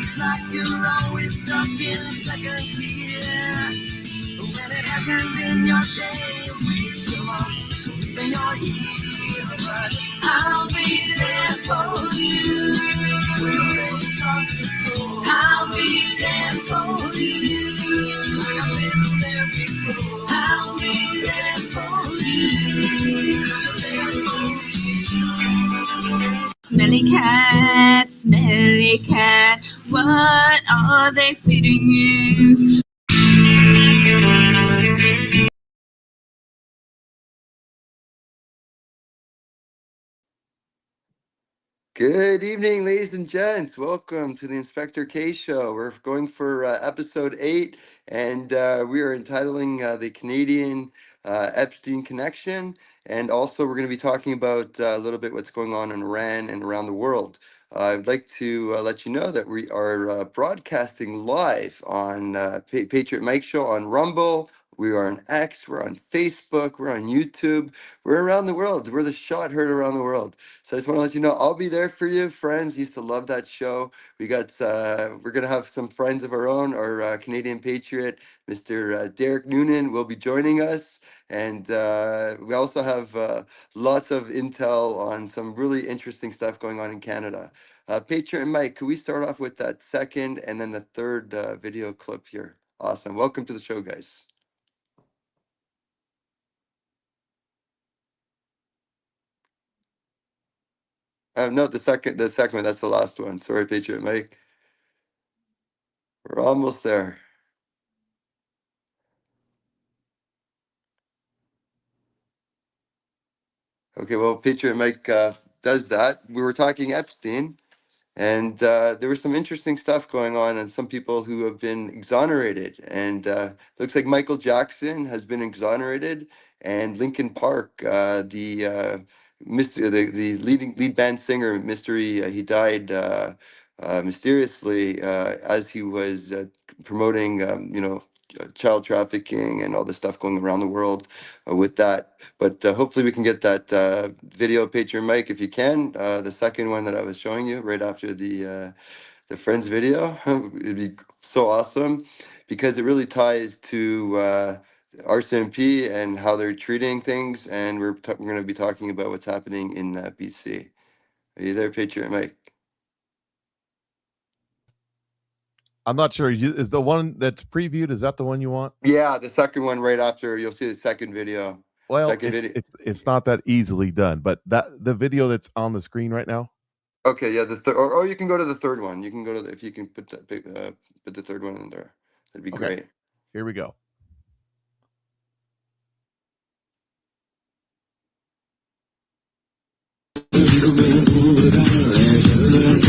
It's like you're always stuck in second gear when it hasn't been your day, a week, a month, even your year. But I'll be there for you when the rain starts to pour. I'll be there for you. I've been there before. I'll be there for you. So there for you too. Smelly cat, what are they feeding you? Good evening, ladies and gents. Welcome to the Inspector K Show. We're going for episode 8, and we are entitling the Canadian Epstein Connection. And also, we're going to be talking about a little bit what's going on in Iran and around the world. I'd like to let you know that we are broadcasting live on Patriot Mike Show on Rumble. We are on X, we're on Facebook, we're on YouTube. We're around the world. We're the shot heard around the world. So I just want to let you know, I'll be there for you. Friends used to love that show. We got, we're going to have some friends of our own. Our Canadian Patriot, Mr. Derek Noonan, will be joining us. And we also have lots of intel on some really interesting stuff going on in Canada. Patriot and Mike, could we start off with that second and then the third video clip here? Awesome. Welcome to the show, guys. No, the second one, that's the last one. Sorry, Patriot Mike. We're almost there. Okay, well, Patriot Mike does that. We were talking Epstein, and there was some interesting stuff going on, and some people who have been exonerated. And looks like Michael Jackson has been exonerated, and Linkin Park, the lead band singer, Mystery, he died mysteriously as he was promoting, child trafficking and all the stuff going around the world with that. But hopefully we can get that video, Patriot Mike, if you can. The second one that I was showing you right after the Friends video. It'd be so awesome because it really ties to RCMP and how they're treating things. And we're going to be talking about what's happening in BC. Are you there, Patriot Mike? I'm not sure. Is the one that's previewed, is that the one you want? Yeah, the second one right after. You'll see the second video. Well, it's not that easily done, but the video that's on the screen right now. Okay, yeah, the third, or you can go to the third one. You can go to if you can put the third one in there. That'd be great. Here we go.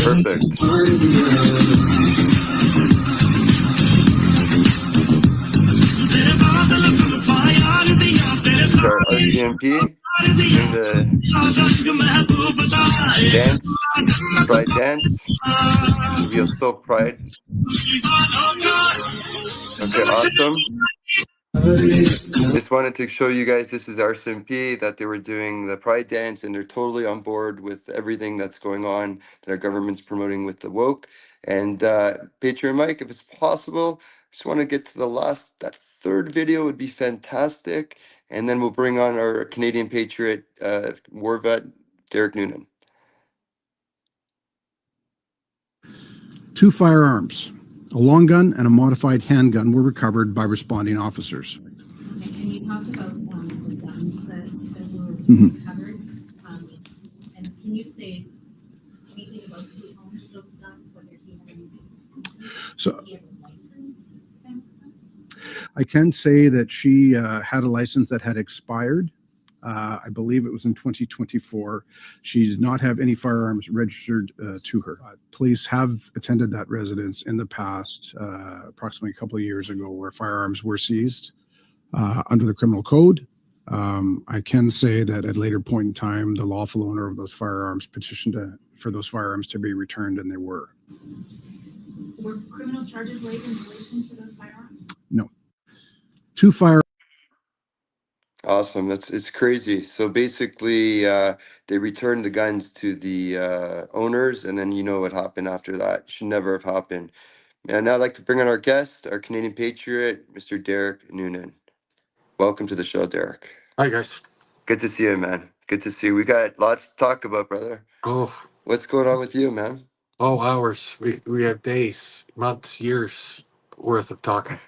Perfect. Our RCMP in the dance, pride dance. We are so pride. Okay, awesome. Just wanted to show you guys this is RCMP, that they were doing the pride dance, and they're totally on board with everything that's going on that our government's promoting with the woke. And Patriot Mike, if it's possible, just want to get to that third video would be fantastic. And then we'll bring on our Canadian Patriot war vet, Derek Noonan. 2 firearms, a long gun and a modified handgun, were recovered by responding officers. Okay, can you talk about the guns that were recovered? And can you say anything about who owned those guns, whether he had a license? I can say that she had a license that had expired. I believe it was in 2024. She did not have any firearms registered to her. Police have attended that residence in the past, approximately a couple of years ago, where firearms were seized under the criminal code. I can say that at a later point in time, the lawful owner of those firearms petitioned for those firearms to be returned, and they were. Were criminal charges laid in relation to those firearms? No. 2 firearms. Awesome. It's crazy. So basically, they returned the guns to the owners, and then you know what happened after that. Should never have happened. And now I'd like to bring on our guest, our Canadian patriot, Mr. Derek Noonan. Welcome to the show, Derek. Hi, guys. Good to see you, man. Good to see you. We got lots to talk about, brother. Oh, What's going on with you, man? hours. We have days, months, years worth of talking.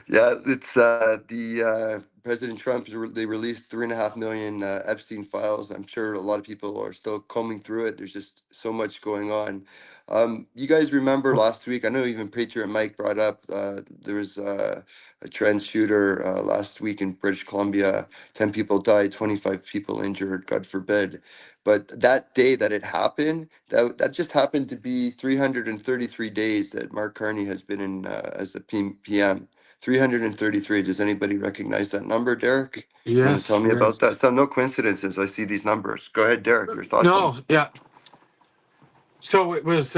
Yeah, it's the President Trump. They released 3.5 million Epstein files. I'm sure a lot of people are still combing through it. There's just so much going on. You guys remember last week? I know even Patriot Mike brought up there was a trans shooter last week in British Columbia. 10 people died, 25 people injured. God forbid. But that day that it happened, that just happened to be 333 days that Mark Carney has been in as the PM. 333. Does anybody recognize that number, Derek? You want to tell Yes, me about that? yes. So no coincidences. I see these numbers. Go ahead, Derek. Your thoughts on No, yeah. So it was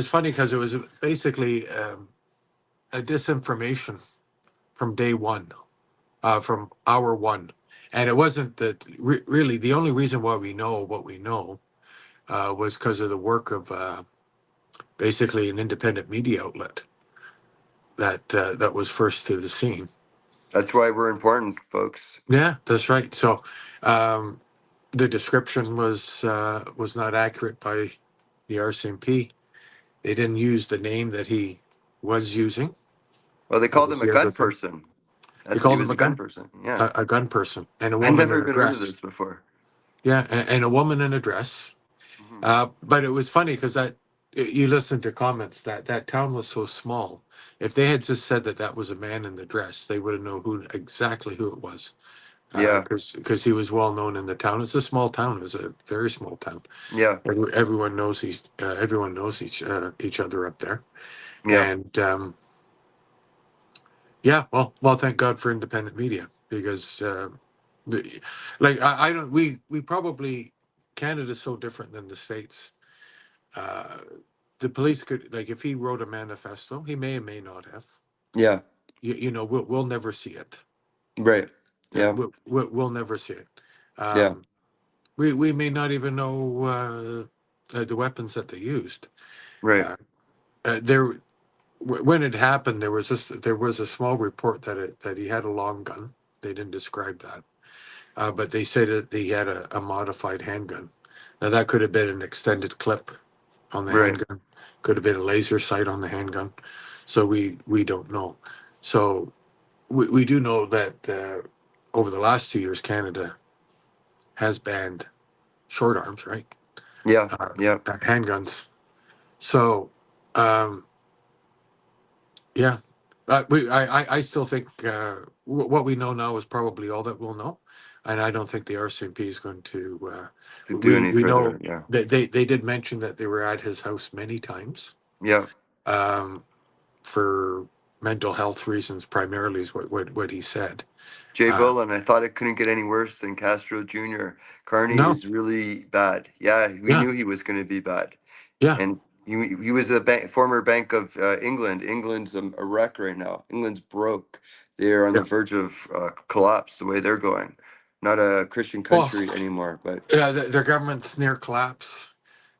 funny because it was basically a disinformation from day one, from hour one, and it wasn't that really the only reason why we know what we know was because of the work of basically an independent media outlet that was first to the scene. That's why we're important, folks. Yeah, that's right. So the description was not accurate by the RCMP. They didn't use the name that he was using. Well, they That called was him a the other gun thing. person. They That's he called was him a gun person. Yeah. a gun person, and a I've woman never in a even heard of this dress. before. Yeah, and a woman in a dress. Mhm. But it was funny because you listen to comments that town was so small. If they had just said that was a man in the dress, they would have known exactly who it was. Yeah. Because he was well known in the town. It's a small town. It was a very small town. Yeah. Everyone knows each other up there, Yeah. and yeah. Well, thank God for independent media because, I don't. We probably Canada's so different than the States. The police could if he wrote a manifesto, he may or may not have. Yeah. We'll never see it. Right. Yeah. We'll never see it. Yeah. We may not even know the weapons that they used. Right. When it happened, there was a small report that he had a long gun. They didn't describe that, but they said that he had a modified handgun. Now that could have been an extended clip on the Right. handgun, could have been a laser sight on the handgun. So we don't know. So we do know that over the last 2 years, Canada has banned short arms, right? Yeah. Yeah. Handguns. So, yeah, I still think what we know now is probably all that we'll know, and I don't think the RCMP is going to. To do any We know further. Yeah. that they did mention that they were at his house many times, Yeah. for mental health reasons primarily is what he said. Jay Boland, I thought it couldn't get any worse than Castro Jr. Carney No, is really bad. Yeah, we yeah, knew he was going to be bad. yeah, And he was a former Bank of England. England's a wreck right now. England's broke. They're on yeah. the verge of collapse the way they're going. Not a Christian Well, country anymore, but yeah, their government's near collapse.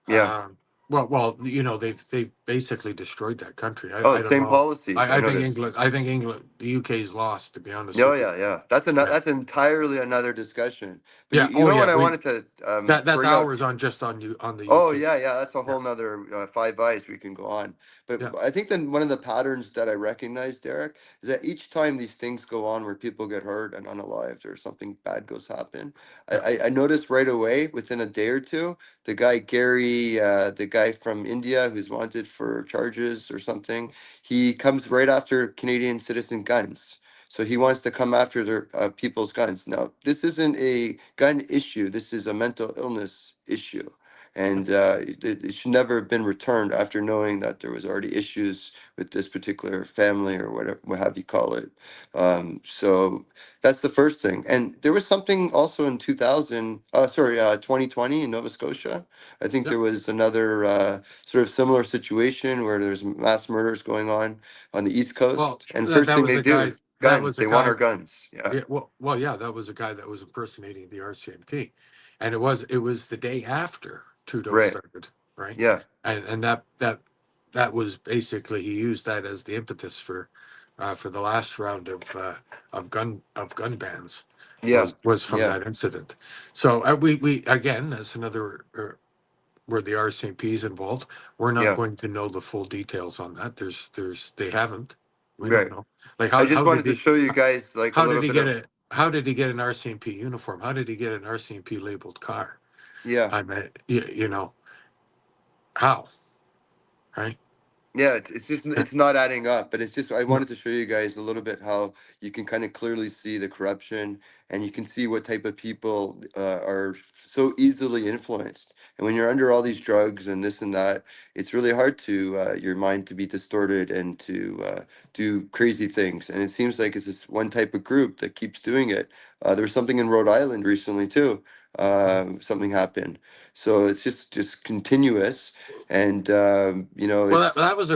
yeah. Well, they've basically destroyed that country. Oh, I don't same know. policies. I I noticed. think England, the UK's lost. To be honest No, with you. yeah, yeah. That's Yeah, that's entirely another discussion. But yeah. you Oh know yeah. what I wanted to That's bring out. ours on just on you on the Oh UK. yeah, yeah, that's a Yeah, whole nother five eyes we can go on. But yeah, I think that one of the patterns that I recognize, Derek, is that each time these things go on where people get hurt and unalived or something bad goes happen, yeah. I noticed right away within a day or two, the guy Gary, the guy from India who's wanted for charges or something, he comes right after Canadian citizen guns. So he wants to come after their people's guns. Now, this isn't a gun issue. This is a mental illness issue. And it should never have been returned after knowing that there was already issues with this particular family or whatever, what have you call it. So that's the first thing. And there was something also in 2020 in Nova Scotia. I think Yep. there was another sort of similar situation where there's mass murders going on the East Well, Coast. And that, first that thing was they a do, guy. That guns. was a They want guy. our guns. Yeah. Yeah, yeah, that was a guy that was impersonating the RCMP, and it was the day after Trudeau Right. started, right? Yeah. And that was basically he used that as the impetus for the last round of gun bans Yeah. was from Yeah. that incident. So we again, that's another where the RCMP is involved. We're not Yeah. going to know the full details on that. They haven't. We don't Right. know. Like I just how did wanted to he? show you guys like a How did little he bit get of, it? How did he get an RCMP uniform? How did he get an RCMP labeled car? yeah. I mean, you know, how, right? Yeah, it's just Yeah. it's not adding up, but it's just I No. wanted to show you guys a little bit how you can kind of clearly see the corruption and you can see what type of people are so easily influenced. And when you're under all these drugs and this and that, it's really hard to your mind to be distorted and to do crazy things. And it seems like it's this one type of group that keeps doing it. There was something in Rhode Island recently too. Something happened, so it's just continuous. And Well, it's that was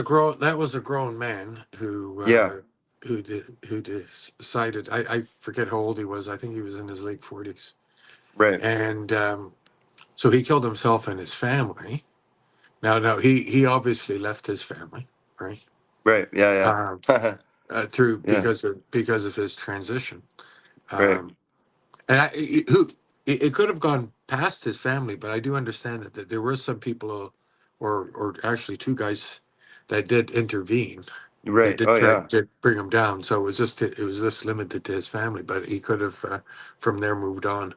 a grown man yeah, who decided. I forget how old he was. I think he was in his late 40s, right, and so he killed himself and his family. Now he obviously left his family, right? right, Um, yeah, through yeah, because of his transition. right, Um, And who it could have gone past his family, but I do understand that there were some people, or actually two guys, that did intervene. They right. did Oh try yeah. to bring him down. So it was just limited to his family, but he could have from there moved on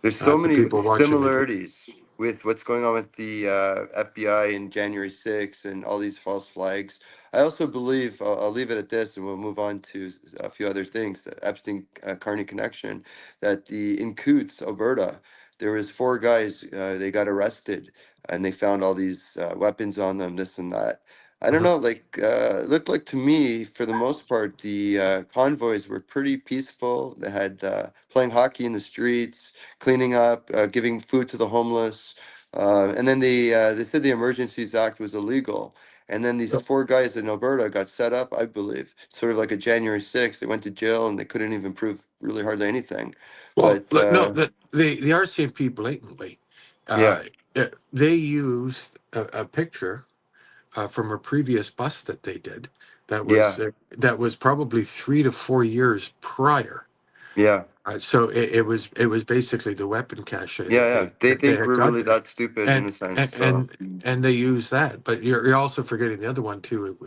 There's so to many people watching the. similarities with what's going on with the FBI and January 6th and all these false flags. I also believe, I'll leave it at this and we'll move on to a few other things, the Epstein Carney connection, that in Coutts, Alberta, there was four guys, they got arrested and they found all these weapons on them, this and that. I don't Mhm. know, like, it looked like to me, for the most part, the convoys were pretty peaceful. They had playing hockey in the streets, cleaning up, giving food to the homeless. And then they said the Emergencies Act was illegal. And then these four guys in Alberta got set up, I believe, sort of like a January 6th. They went to jail and they couldn't even prove really hardly anything. Well, But no, the RCMP blatantly, yeah, uh, they used a picture from a previous bust that they did yeah, that was probably 3 to 4 years prior. yeah, So it was basically the weapon cache yeah, that yeah. They they think had we're got really there, that stupid in and a sense. and So and they use that. But you're also forgetting the other one too,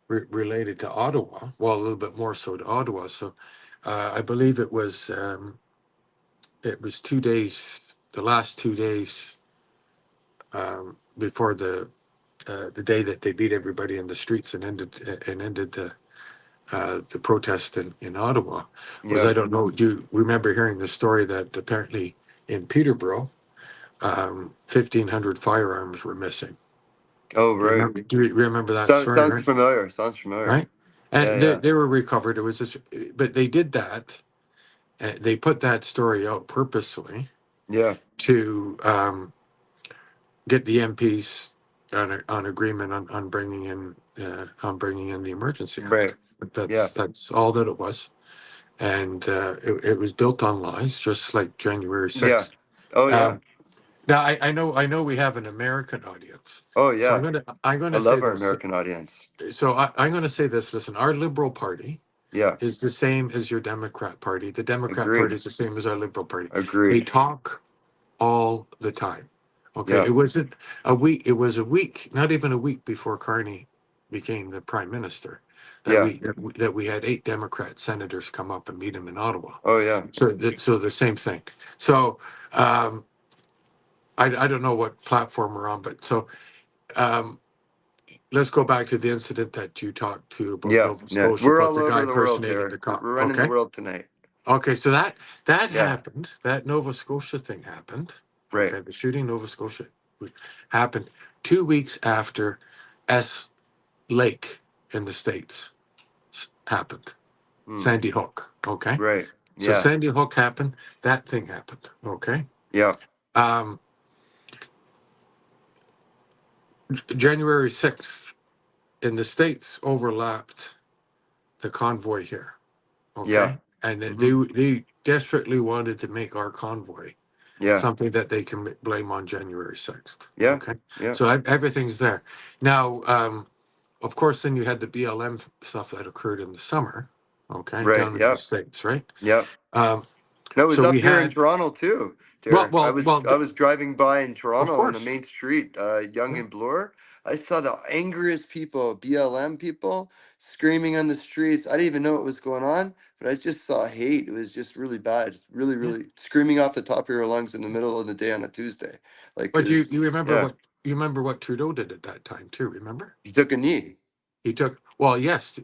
related to Ottawa. Well, a little bit more so to Ottawa. So I believe it was 2 days, the last 2 days before the day that they beat everybody in the streets and ended the protest in Ottawa. Was yeah. I don't know. Do you remember hearing the story that apparently in Peterborough, 1,500 firearms were missing? Oh, right. Do you remember that Sounds story? sounds Right, familiar. Sounds familiar. right. And Yeah, yeah, they were recovered. It was just, but they did that. They put that story out purposely yeah. to get the MPs on agreement on bringing in the emergency Right. act. But Yeah, that's all that it was, and it was built on lies, just like January yeah. 6th. Oh, yeah. Um, now I know we have an American audience, Oh, so yeah. I'm I gonna say love our this. American audience. So I'm gonna say this. Listen, our Liberal Party Yeah, is the same as your Democrat Party. The Democrat Party agreed. is the same as our Liberal Party. They Agreed. talk all the time. Okay, Yeah, it wasn't a week. It was a week, not even a week before Carney became the prime minister, yeah. that we had 8 Democrat senators come up and meet him in Ottawa. Oh, yeah. So the same thing. So I don't know what platform we're on, but so um, let's go back to the incident that you talked to about Yeah, Nova yeah. Scotia We're about all the guy over the world impersonating here. the We're cop. running the Okay. world tonight. Okay. So that Yeah, happened. That Nova Scotia thing happened. right. Okay. The shooting in Nova Scotia happened 2 weeks after S Lake in the States happened. Hmm. Sandy Hook. Okay. Right. So Yeah, Sandy Hook happened. That thing happened. Okay. yeah, Um, January 6th in the States overlapped the convoy here. yeah. Okay. And Hmm. they desperately wanted to make our convoy Yeah, something that they can blame on January 6th. yeah, Okay. yeah. So everything's there. Now, of course, then you had the BLM stuff that occurred in the summer. Okay. Right. Down in the Yeah, States, right? yeah. Um, No, it was so we up here in had, Toronto too, well, Derek. I well, was well, I was driving by in of Toronto on the course. main street, Yonge Yeah. and Bloor. I saw the angriest people, BLM people, screaming on the streets. I didn't even know what was going on, but I just saw hate. It was just really bad. Just really, Yeah. really screaming off the top of your lungs in the middle of the day on a Tuesday. Like, But you is remember yeah, what Trudeau did at that time too, remember? he took a knee. He took, well, yes,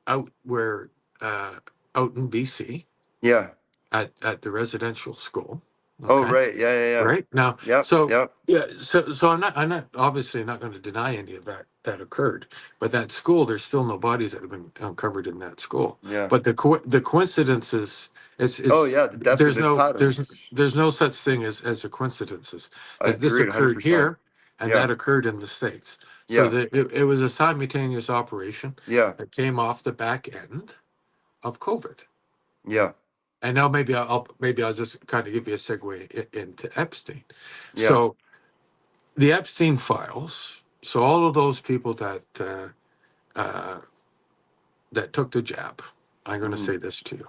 out where out in BC Yeah. at the residential school. Oh, Okay. right. Yeah, yeah, yeah. Right now, Yep, so yep. yeah, so I'm not obviously not going to deny any of that occurred, but that school, there's still no bodies that have been uncovered in that school. Yeah. But the coincidences, Oh, it's yeah. Definitely, there's patterns. there's no such thing as a coincidences, I that this agreed, occurred 100%. here and Yeah, that occurred in the States. So yeah, that it was a simultaneous operation yeah, that came off the back end of COVID. yeah, And now maybe I'll just kind of give you a segue into Epstein. yeah. So the Epstein files. So all of those people uh, that took the jab. I'm going to Hmm. say this to you: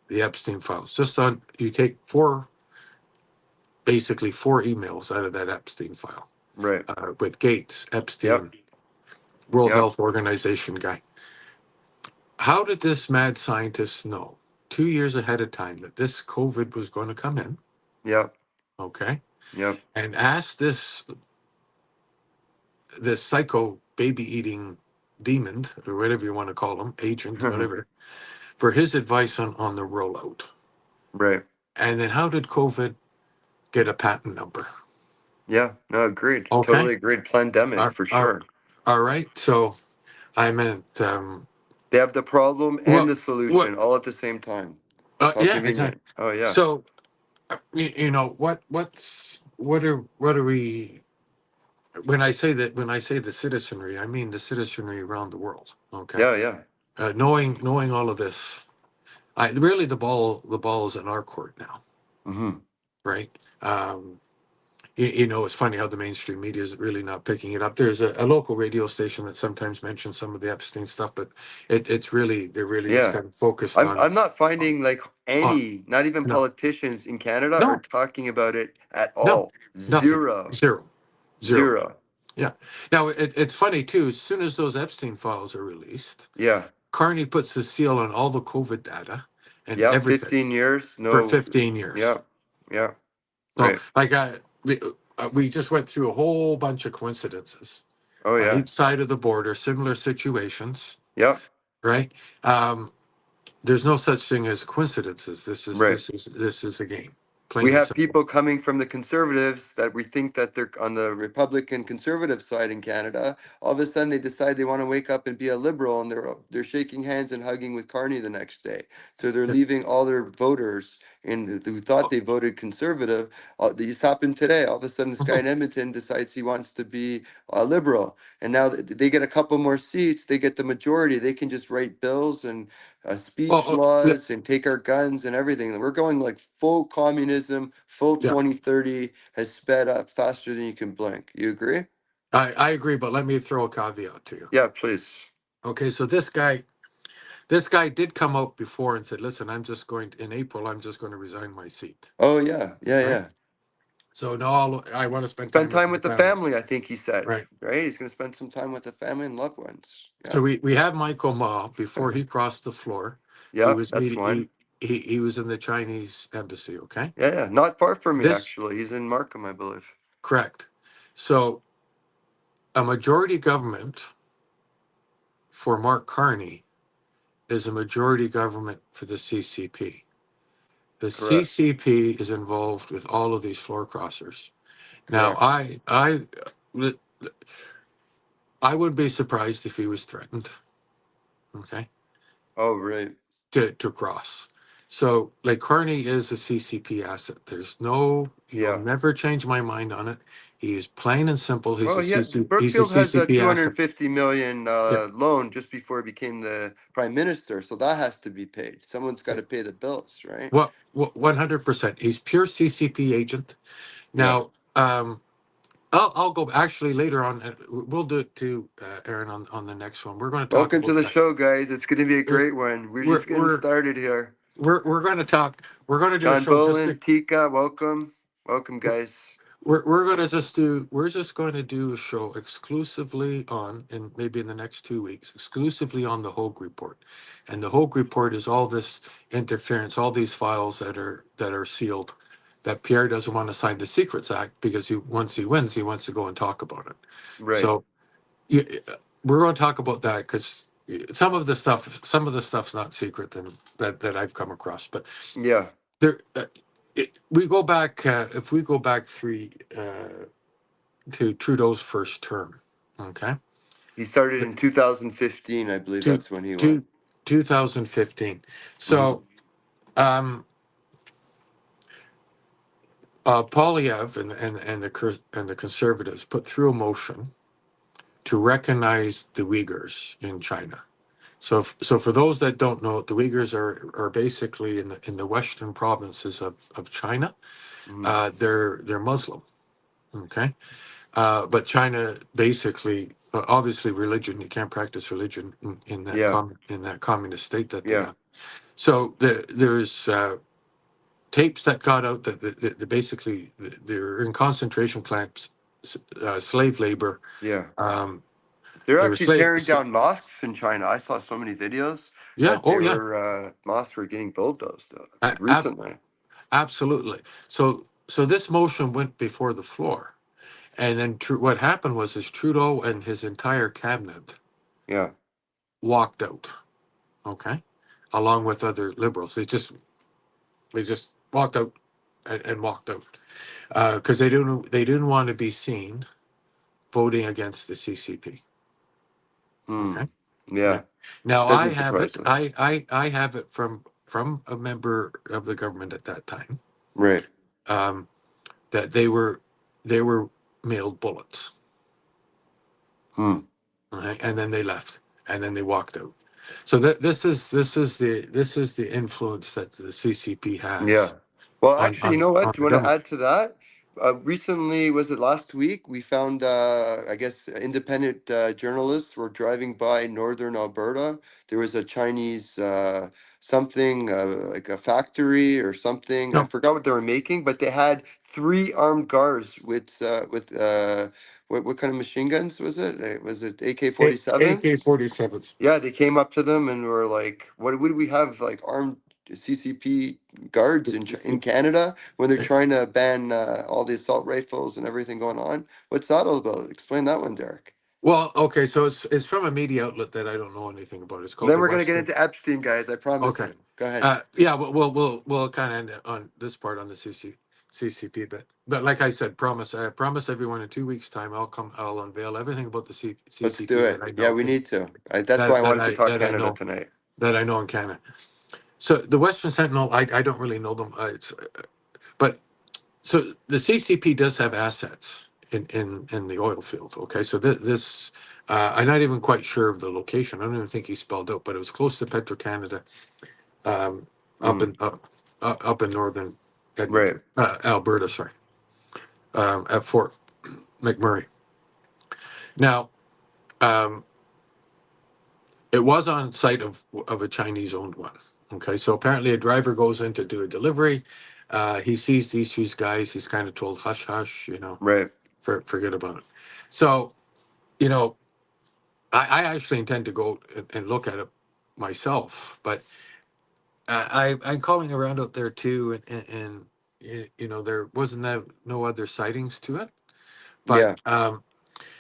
the Epstein files. Just on you take basically four emails out of that Epstein file Right. with Gates, Yep, Epstein, World yep. Health Organization guy. How did this mad scientist know 2 years ahead of time that this COVID was going to come in? Yep, Okay, yep. and ask this psycho baby eating demon or whatever you want to call him, agent, whatever, for his advice on the rollout. Right. And then how did COVID get a patent number? Yeah, no, agreed. Okay. Totally agreed. Pandemic Are, for are, sure. all right. So I meant, They have the problem and what, the solution all at the same time. It's all yeah, exactly. convenient. Oh, yeah. So, what are we, when I say the citizenry, I mean the citizenry around the world. Okay. Yeah, yeah. Knowing all of this, really the ball is in our court now, Hmm. right? It's funny how the mainstream media is really not picking it up. There's a local radio station that sometimes mentions some of the Epstein stuff, but they're really just Yeah. kind of focused I'm not finding like on any, not even no, politicians in Canada are no, talking about it at no, all. nothing, Zero. zero, zero. Zero. Yeah. Now it's funny too. As soon as those Epstein files are released, Yeah. Carney puts the seal on all the COVID data and Yeah. everything 15 years. for No. 15 years. Yeah. Yeah. So, Right. like, we just went through a whole bunch of coincidences Oh, on yeah. each side of the border, similar situations, Yep. right? There's no such thing as coincidences. Right. This is a game, We plain and have simple. people coming from the conservatives that we think that they're on the Republican conservative side in Canada. All of a sudden, they decide they want to wake up and be a liberal, and they're shaking hands and hugging with Carney the next day. So they're Yeah. leaving all their voters who thought they voted conservative. This happened today. All of a sudden, this guy in Edmonton decides he wants to be a liberal, and now they get a couple more seats. They get the majority. They can just write bills and speech Yeah, laws and take our guns and everything. We're going like full communism, full yeah. 2030 has sped up faster than you can blink. You agree? I agree, but let me throw a caveat to you. Yeah, please. Okay, so this guy did come out before and said, "Listen, in April. I'm just going to resign my seat." Oh, yeah, yeah, Right. yeah. So now I want to spend Spend time time with with the my family. family, I think he said. Right. Right? He's going to spend some time with the family and loved ones. So Yeah. we have Michael Ma before he crossed the floor. He Yeah, was that's meeting. one. He was in the Chinese embassy. Okay. Yeah, yeah. Not far from me, This actually. He's in Markham, I believe. correct. So a majority government for Mark Carney is a majority government for the CCP. The Correct. CCP is involved with all of these floor crossers. Now, Correct. I would be surprised if he was threatened, okay, Oh, right. to cross. So, like, Carney is a CCP asset. There's no, you'll Yeah. never change my mind on it. He is plain and simple. Well, yeah, He's a Brookfield has a CCP asset. 250 million Yeah. loan just before he became the prime minister, so that has to be paid. Someone's got to pay the bills, right? What 100%. He's pure CCP agent. Yeah. Now, I'll go actually later on. We'll do it too, Aaron, on the next one. We're going to talk Welcome about to the that. show, guys. It's going to be a We're great one. We're we're just getting we're started here. we're going to talk. We're going to do a John show just Boland, Tika, welcome. Welcome, guys. we're going to we're just going to do a show exclusively on, and maybe in the next 2 weeks, exclusively on the Hogue Report. And the Hogue Report is all this interference, all these files that are sealed, that Pierre doesn't want to sign the Secrets Act because once he wins, he wants to go and talk about it. Right. So we're going to talk about that because some of the stuff's not secret and that I've come across, but Yeah. there. We go back, if we go back to Trudeau's first term, okay? He started in 2015, I believe Two, that's when he went. 2015. So, Polyev and the conservatives put through a motion to recognize the Uyghurs in China. So for those that don't know, the Uyghurs are basically in the western provinces of China. Mhm. They're Muslim, okay? But China basically, obviously, religion, you can't practice religion in that Yeah. in that communist state that they Yeah. have. So there's tapes that got out that basically they're in concentration camps, slave labor. Yeah. Um, They're they were actually tearing slaves. down mosques in China. I saw so many videos Yeah. that they Oh, yeah. were mosques were getting bulldozed A- ab- recently. Absolutely. So this motion went before the floor, and then what happened was Trudeau and his entire cabinet Yeah. walked out. Okay, along with other liberals, they just walked out and walked out because they didn't want to be seen voting against the CCP. Hmm. Okay. Yeah. Now I Doesn't have surprise it. us. I have it from a member of the government at that time. Right. That they were mailed bullets. Hmm. Okay, and then they left, and then they walked out. So this is the influence that the CCP has. Yeah. Well, on actually, you know on what? Do the you want to government. add to that? Recently, was it last week? We found, I guess, independent journalists were driving by northern Alberta. There was a Chinese something like a factory or something. I No, forgot what they were making, but they had three armed guards with what kind of machine guns was it? Was it AK-47s? AK-47s. Yeah, they came up to them and were like, "What would we have like armed CCP guards in Canada when they're trying to ban all the assault rifles and everything going on?" What's that all about? Explain that one, Derek. Well, okay, so it's from a media outlet that I don't know anything about. It's called Then the we're gonna get Western. into Epstein, guys. I promise Okay. you. Go ahead. Yeah, we'll kind of end on this part on the CCP, but like I said, I promise everyone in 2 weeks' time I'll unveil everything about the Let's CCP do that it. I Yeah, know we in, need to. That's why I wanted to talk that I Canada know tonight. in Canada. So the Western Sentinel, I don't really know them. But so the CCP does have assets in the oil field. Okay, so this I'm not even quite sure of the location. I don't even think he spelled out, but it was close to Petro-Canada, up Mm, in up in northern right. Edmonton, Alberta. Sorry, at Fort McMurray. Now, it was on site of a Chinese-owned one. Okay, so apparently a driver goes in to do a delivery. He sees these two guys. He's kind of told, "Hush, hush," Right. forget about it. So, you know, I actually intend to go and look at it myself, but I'm calling around out there too, and there wasn't no other sightings to it. But Yeah.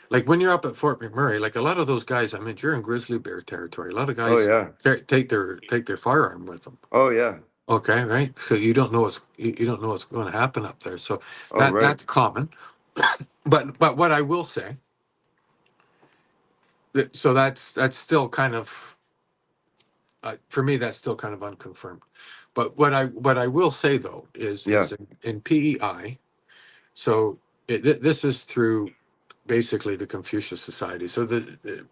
like when you're up at Fort McMurray, like a lot of those guys, I mean, you're in grizzly bear territory. A lot of Oh guys yeah. take their firearm with them. Oh yeah. Okay, right. So you don't know you don't know what's going to happen up there. So Oh right. that's common. But what I will say, so that's still kind of for me, that's still kind of unconfirmed. But what I will say though is Yeah. in PEI. So this is through basically the Confucius Society. So the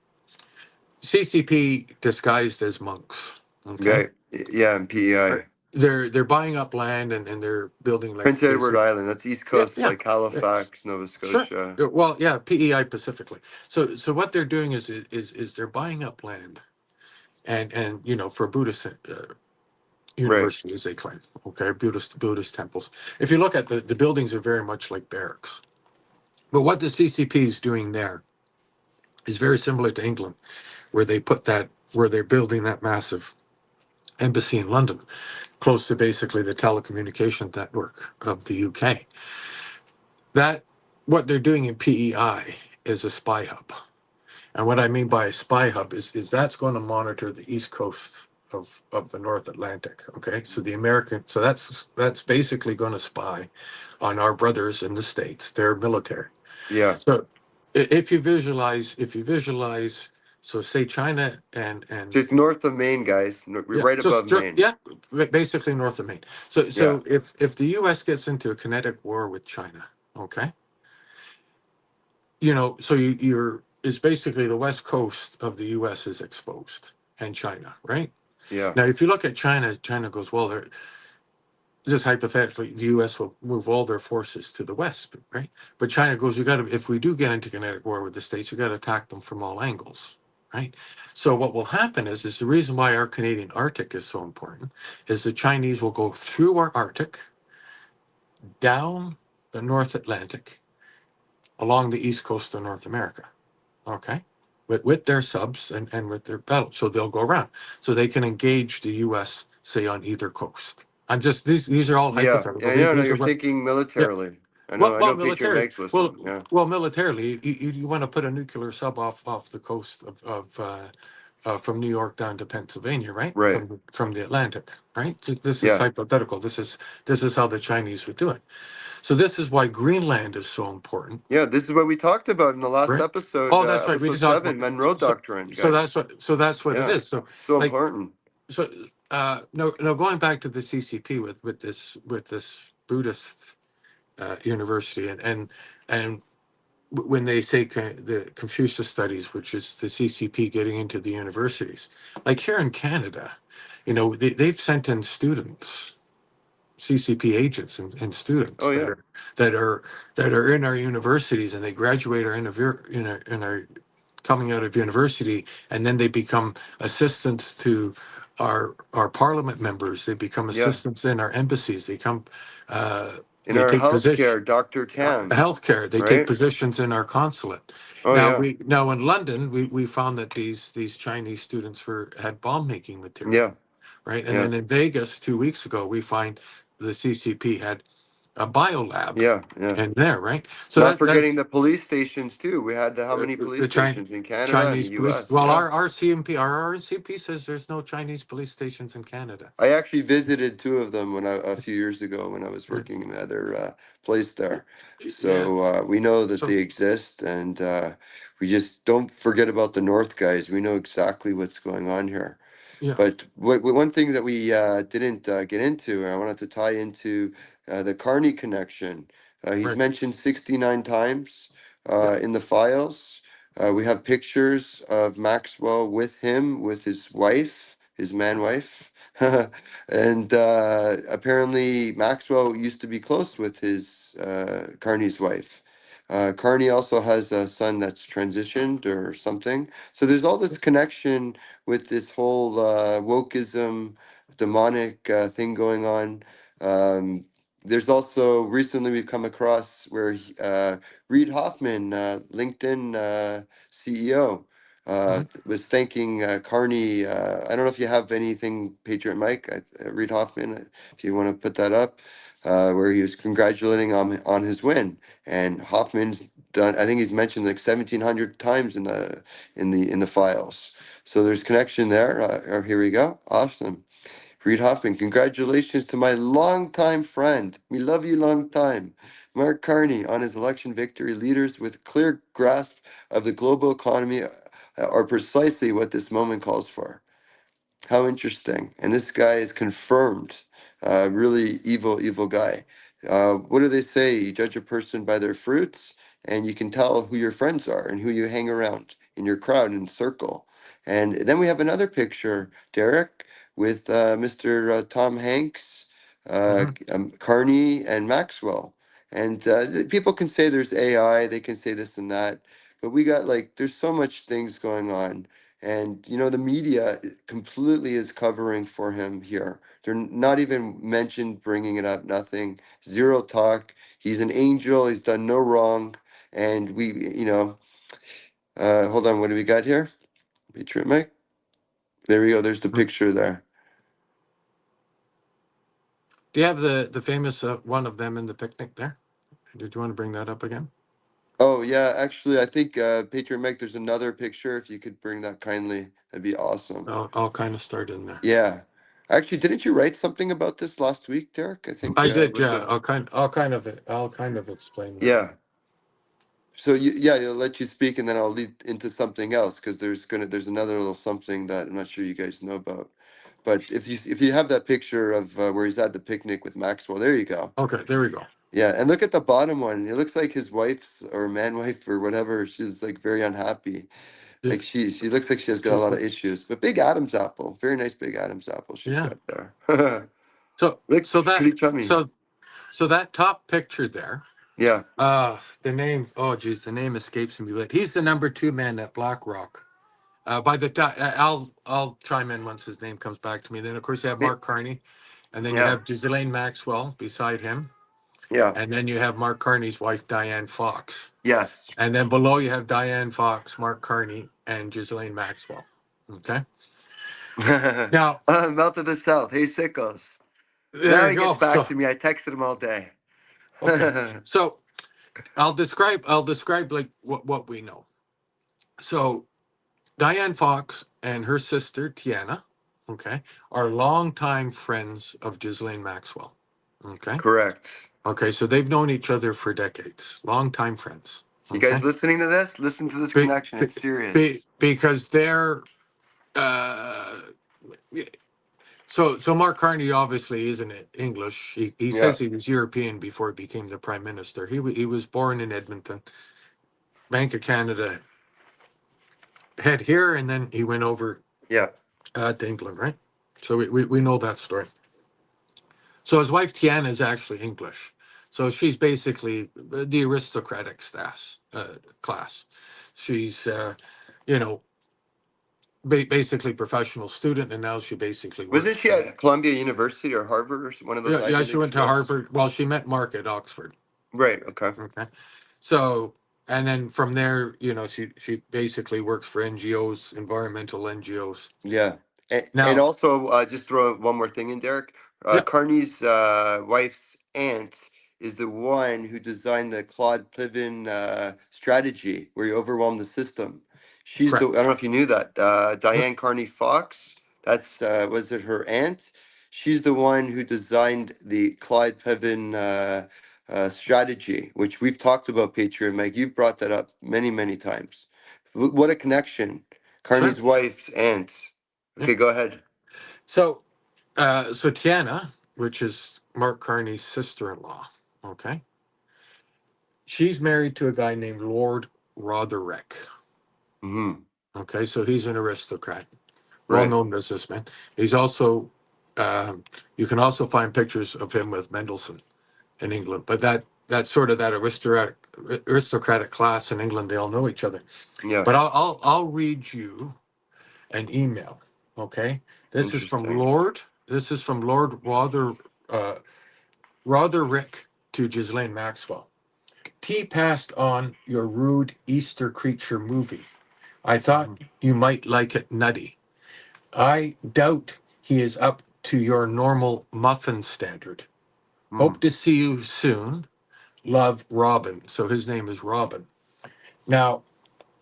CCP disguised as monks. Okay, Yeah. And PEI. right. They're buying up land and they're building like Prince Edward basic. Island. That's East Yeah, Coast, yeah. like Yeah. Halifax, Nova Sure. Scotia. Well, yeah, PEI specifically. So what they're doing is they're buying up land, and you know for Buddhist Right. universities they claim. Okay, Buddhist temples. If you look at the buildings are very much like barracks. But what the CCP is doing there is very similar to England, where they're building that massive embassy in London, close to basically the telecommunication network of the UK. That what they're doing in PEI is a spy hub. And what I mean by a spy hub is that's going to monitor the east coast of the North Atlantic. Okay. So that's basically going to spy on our brothers in the States, their military. Yeah. So if you visualize, so say China and Just north of Maine, guys. We're yeah, right above Maine. yeah, basically north of Maine. So Yeah. if the U.S. gets into a kinetic war with China, okay, you know, so you're it's basically the west coast of the U.S. is exposed and China, right? Yeah. Now, if you look at China, China goes, well, they're just hypothetically, the U.S. will move all their forces to the west, right? But China goes, you got to, if we do get into kinetic war with the States, you got to attack them from all angles, right? So what will happen is the reason why our Canadian Arctic is so important is the Chinese will go through our Arctic, down the North Atlantic, along the east coast of North America, okay? With their subs and with their battles. So they'll go around. So they can engage the U.S., say, on either coast. I'm just, these are all Yeah. hypothetical. Yeah. No, These are you're what, thinking yeah. militarily. I Well, know Patriot Meg's listening. Yeah. well, militarily, you want to put a nuclear sub off the coast from New York down to Pennsylvania, right? Right. From the Atlantic, right? This is Yeah. hypothetical. This is how the Chinese would do it. So this is why Greenland is so important. Yeah. This is what we talked about in the last Right. episode. Oh, that's right. We Episode did talk 7, about Monroe Doctrine. so Guys. that's what Yeah. it is. So So like important. so no, going back to the CCP with this Buddhist university and when they say the Confucius studies, which is the CCP getting into the universities, like here in Canada, you know, they've sent in students, CCP agents and students Oh yeah. that are in our universities and they graduate or in our coming out of university and then they become assistants to our parliament members. They become Yeah. assistants in our embassies. They come. In They our take position. healthcare, Dr. Tam. Healthcare. They take Right. positions in our consulate. Oh Now yeah. now in London we found that these Chinese students had bomb making material. Yeah. Right. And Yeah. then in Vegas 2 weeks ago we find the CCP had a biolab Yeah. Yeah. in there. Right. So Not forgetting that's the police stations too. We had how many the police Chi- stations in Canada Chinese and the police. US? Well, Yeah. our CMP, our RNCP says there's no Chinese police stations in Canada. I actually visited 2 of them a few years ago when I was Yeah. working in another place there. Yeah. So we know that So they exist, and we just don't forget about the North, guys. We know exactly what's going on here. yeah. But one thing that we didn't get into, and I wanted to tie into the Carney connection. He's Right. mentioned 69 times Yeah. in the files. We have pictures of Maxwell with him, with his wife, his man wife. And apparently Maxwell used to be close with his Carney's wife. Carney also has a son that's transitioned or something. So there's all this connection with this whole wokeism, demonic thing going on. There's also recently we've come across where Reid Hoffman, LinkedIn CEO, Mhm. was thanking Carney. I don't know if you have anything, Patriot Mike, Reid Hoffman, if you want to put that up, where he was congratulating on his win. And Hoffman's done. I think he's mentioned like 1,700 times in the files. So there's connection there. Here we go. Awesome. Reed Hoffman, congratulations to my longtime friend. We love you long time. Mark Carney on his election victory. Leaders with clear grasp of the global economy are precisely what this moment calls for. How interesting. And this guy is confirmed. Really evil guy. What do they say? You judge a person by their fruits, and you can tell who your friends are and who you hang around in your crowd and circle. And then we have another picture, Derek, with Mr. Tom Hanks, Mhm. Carney, and Maxwell. And people can say there's AI, they can say this and that, but we got like, there's so much things going on. And the media completely is covering for him here. They're not even mentioned bringing it up, nothing, zero talk. He's an angel, he's done no wrong. And hold on, what do we got here? Patriot Mike? There we go, there's the picture there. Do you have the famous one of them in the picnic there? Did you want to bring that up again? Oh, yeah, actually, I think Patriot Mike, there's another picture. If you could bring that kindly, that'd be awesome. I'll kind of start in there. Yeah. Actually, didn't you write something about this last week, Derek? I think I did, with yeah. the I'll kind of explain that. yeah. So you'll let you speak, and then I'll lead into something else because there's another little something that I'm not sure you guys know about. But if you have that picture of where he's at the picnic with Maxwell, there you go. Okay, there we go. Yeah, and look at the bottom one. It looks like his wife's or man wife or whatever. She's like very unhappy. Yeah. Like she looks like she has got a lot of issues. But big Adam's apple, very nice big Adam's apple she's Yeah. got there. So Looks pretty chummy. so that top picture there, Yeah. the name, oh geez, the name escapes me, but he's the number 2 man at BlackRock. By the time I'll chime in once his name comes back to me. Then of course you have Mark Carney, and then you Yeah. have Ghislaine Maxwell beside him, Yeah. and then you have Mark Carney's wife Diane Fox, Yes. and then below you have Diane Fox, Mark Carney, and Ghislaine Maxwell. Okay. Now, Mouth of the South. Hey, Sickles. there Now you he go. gets back So, to me. I texted him all day. okay. So I'll describe like what we know. So Diane Fox and her sister Tiana, okay, are longtime friends of Ghislaine Maxwell. Okay. Correct. Okay, so they've known each other for decades, longtime friends. You Okay. guys listening to this? Listen to this Be- connection. It's serious. because they're uh so Mark Carney obviously isn't English. He Yeah. says he was European before he became the prime minister. He was born in Edmonton. Bank of Canada head here, and then he went over Yeah. to England, right? So we know that story. So his wife Tiana is actually English. So she's basically the aristocratic class. She's, basically professional student, and now she basically works. Wasn't she at Columbia University or Harvard or one of those? Yeah, she went to Harvard. Well, she met Mark at Oxford. Right. Okay. Okay. So, and then from there, she basically works for NGOs, environmental NGOs. Yeah. Now- And also, just throw one more thing in, Derek. Yeah. Carney's wife's aunt is the one who designed the Claude Plevin strategy where you overwhelm the system. She's Correct. I don't know if you knew that. Diane Carney Fox, that's, was it her aunt? She's the one who designed the Claude Plevin strategy, which we've talked about, Patriot Mike. You've brought that up many, many times. What a connection. Carney's Sure. wife's aunt. Okay, go ahead. So Tiana, which is Mark Carney's sister-in-law, okay, she's married to a guy named Lord Rotherhithe. Hmm. Okay, so he's an aristocrat, Right. well-known businessman. He's also, you can also find pictures of him with Mendelssohn in England, but that's sort of that aristocratic class in England. They all know each other. Yeah. But I'll read you an email. Okay, this is from Interesting. Lord. This is from Lord Rotherhithe to Ghislaine Maxwell. T passed on your rude Easter creature movie. I thought you might like it nutty. I doubt he is up to your normal muffin standard. Hmm. Hope to see you soon. Love, Robin. So his name is Robin. Now,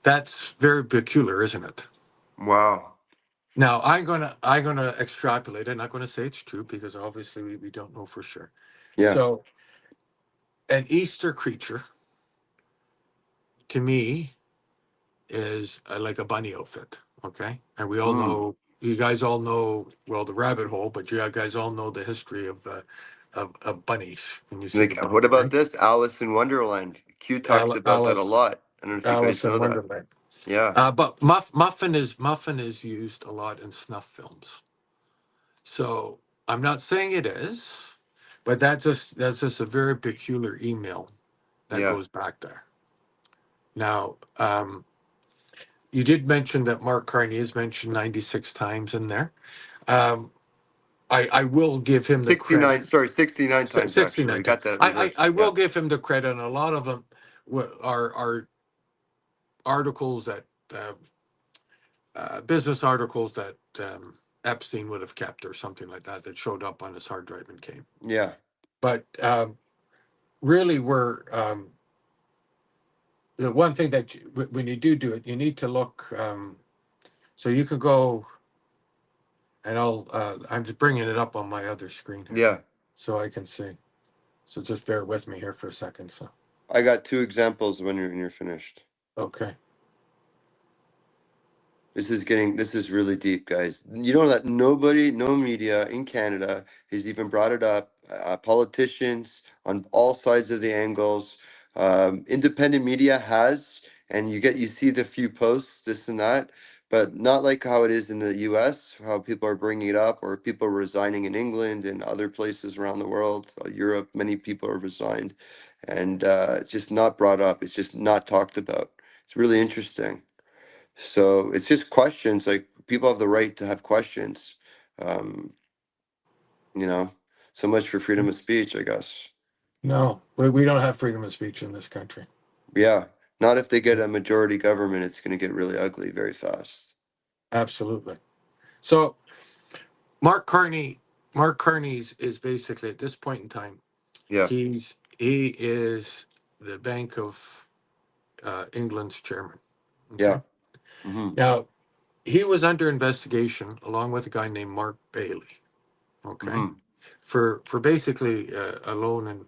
that's very peculiar, isn't it? Wow. Now, I'm gonna extrapolate. I'm not gonna say it's true because obviously we don't know for sure. Yeah. So, an Easter creature to me is like a bunny outfit. Okay, and we all Mm. know, you guys all know, well, the rabbit hole, but you guys all know the history of bunnies when you see the Like, bunny, what about right? this? Alice in Wonderland. Q talks about that a Alice, lot. I don't know if you guys Alice know in that. Wonderland. Yeah. But muffin is used a lot in snuff films. So I'm not saying it is, but that's just a very peculiar email that Yeah. goes back there. Now, you did mention that Mark Carney is mentioned 96 times in there. Um, I will give him the credit. 69, sorry, 69 times actually. 69 We times. got that I reversed. will Yeah. give him the credit, and a lot of them are articles that business articles that Epstein would have kept or something like that that showed up on his hard drive and came. Yeah. But really, the one thing that when you do it, you need to look. So you can go, and I'm just bringing it up on my other screen here Yeah. so I can see. So just bear with me here for a second. So I got two examples when you're finished. okay. This is really deep, guys. You know that nobody, no media in Canada has even brought it up. Politicians on all sides of the angles, independent media has, and you see the few posts, this and that, but not like how it is in the U.S., how people are bringing it up, or people resigning in England and other places around the world, Europe. Many people have resigned, and it's just not brought up. It's just not talked about. It's really interesting. So it's just questions. Like people have the right to have questions. Um, you know, so much for freedom of speech, I guess. No, we don't have freedom of speech in this country. Yeah, not if they get a majority government. It's going to get really ugly very fast. Absolutely. So Mark Carney, Mark Carney is basically at this point in time, Yeah, he is the Bank of England's chairman. yeah, Okay. hmm Now he was under investigation along with a guy named Mark Bailey. Okay, hmm for basically a loan, and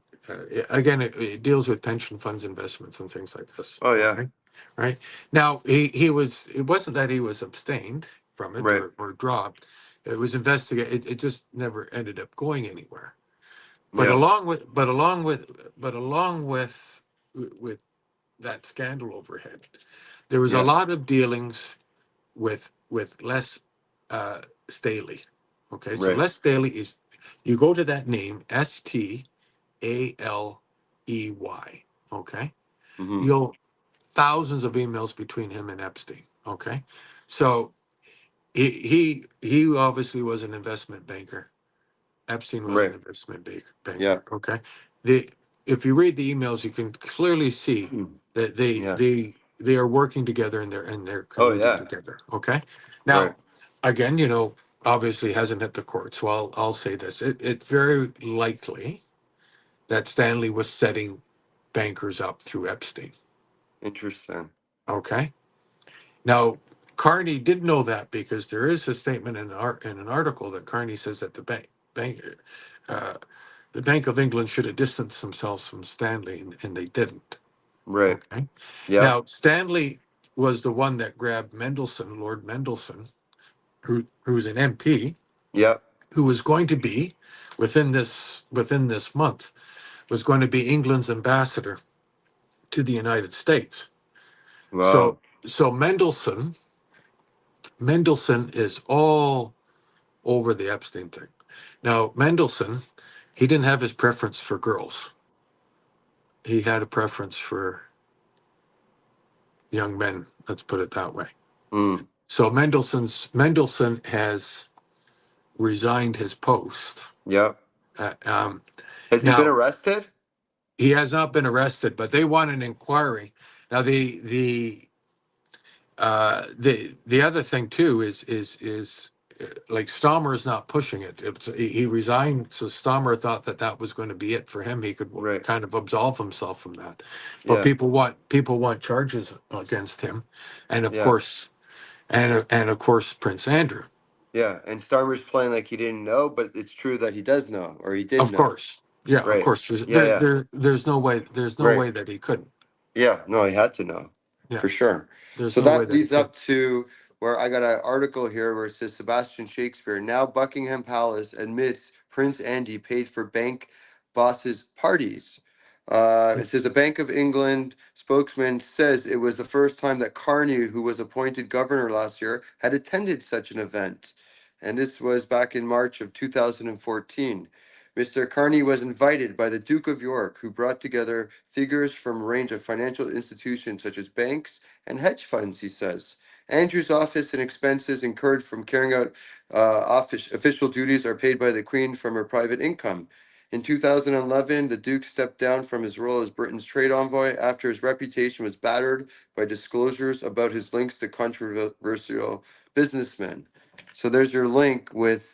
again it deals with pension funds, investments, and things like this. Oh yeah, Okay, right. Now he was, it wasn't that he was abstained from it right. or dropped. It was investigated. It just never ended up going anywhere. But Yeah, along with that scandal overhead, there was a yeah, lot of dealings with Les Staley. Okay, so right. Les Staley is, you go to that name, Staley. Okay, hmm you'll thousands of emails between him and Epstein. Okay, so he obviously was an investment banker. Epstein was an Right. investment Yeah. banker. Okay, the if you read the emails, you can clearly see Mm. that Yeah. they are working together and they're Oh colluding yeah. together. Okay, Right. now again, obviously hasn't hit the court, so I'll say this: it's very likely that Stanley was setting bankers up through Epstein. Interesting. Okay, now Carney did know that because there is a statement in an article that Carney says that bank uh, the Bank of England should have distanced themselves from Stanley, and they didn't. Right. Okay. Yeah. Now Stanley was the one that grabbed Mendelssohn, Lord Mendelssohn, who's an MP, Yeah. who was going to be within this month was going to be England's ambassador to the United States. So Wow. so Mendelssohn is all over the Epstein thing. Now Mendelssohn, he didn't have his preference for girls. He had a preference for young men. Let's put it that way. Mm. So Mendelssohn has resigned his post. Yeah. Uh, Has he been now arrested? he has not been arrested, but they want an inquiry. Now the other thing too is like Stammer is not pushing it. He resigned, so Stammer thought that that was going to be it for him. He could Right. kind of absolve himself from that. But Yeah. people want charges against him, and of Yeah. course, and of course Prince Andrew. Yeah. And Starmer's playing like he didn't know, but it's true that he does know, or he did Of know. course, yeah, of Right. course. Yeah. There's no way. There's no Right. way that he couldn't. Yeah. No, he had to know. Yeah, For sure. there's So no way that that he leads could. up to where I got an article here where it says Sebastian Shakespeare. Now Buckingham Palace admits Prince Andy paid for bank bosses' parties. It says the Bank of England spokesman says it was the first time that Carney, who was appointed governor last year, had attended such an event. And this was back in March of 2014. Mr. Carney was invited by the Duke of York, who brought together figures from a range of financial institutions such as banks and hedge funds, he says. Andrew's office and expenses incurred from carrying out official duties are paid by the Queen from her private income. In 2011, the Duke stepped down from his role as Britain's trade envoy after his reputation was battered by disclosures about his links to controversial businessmen. So there's your link with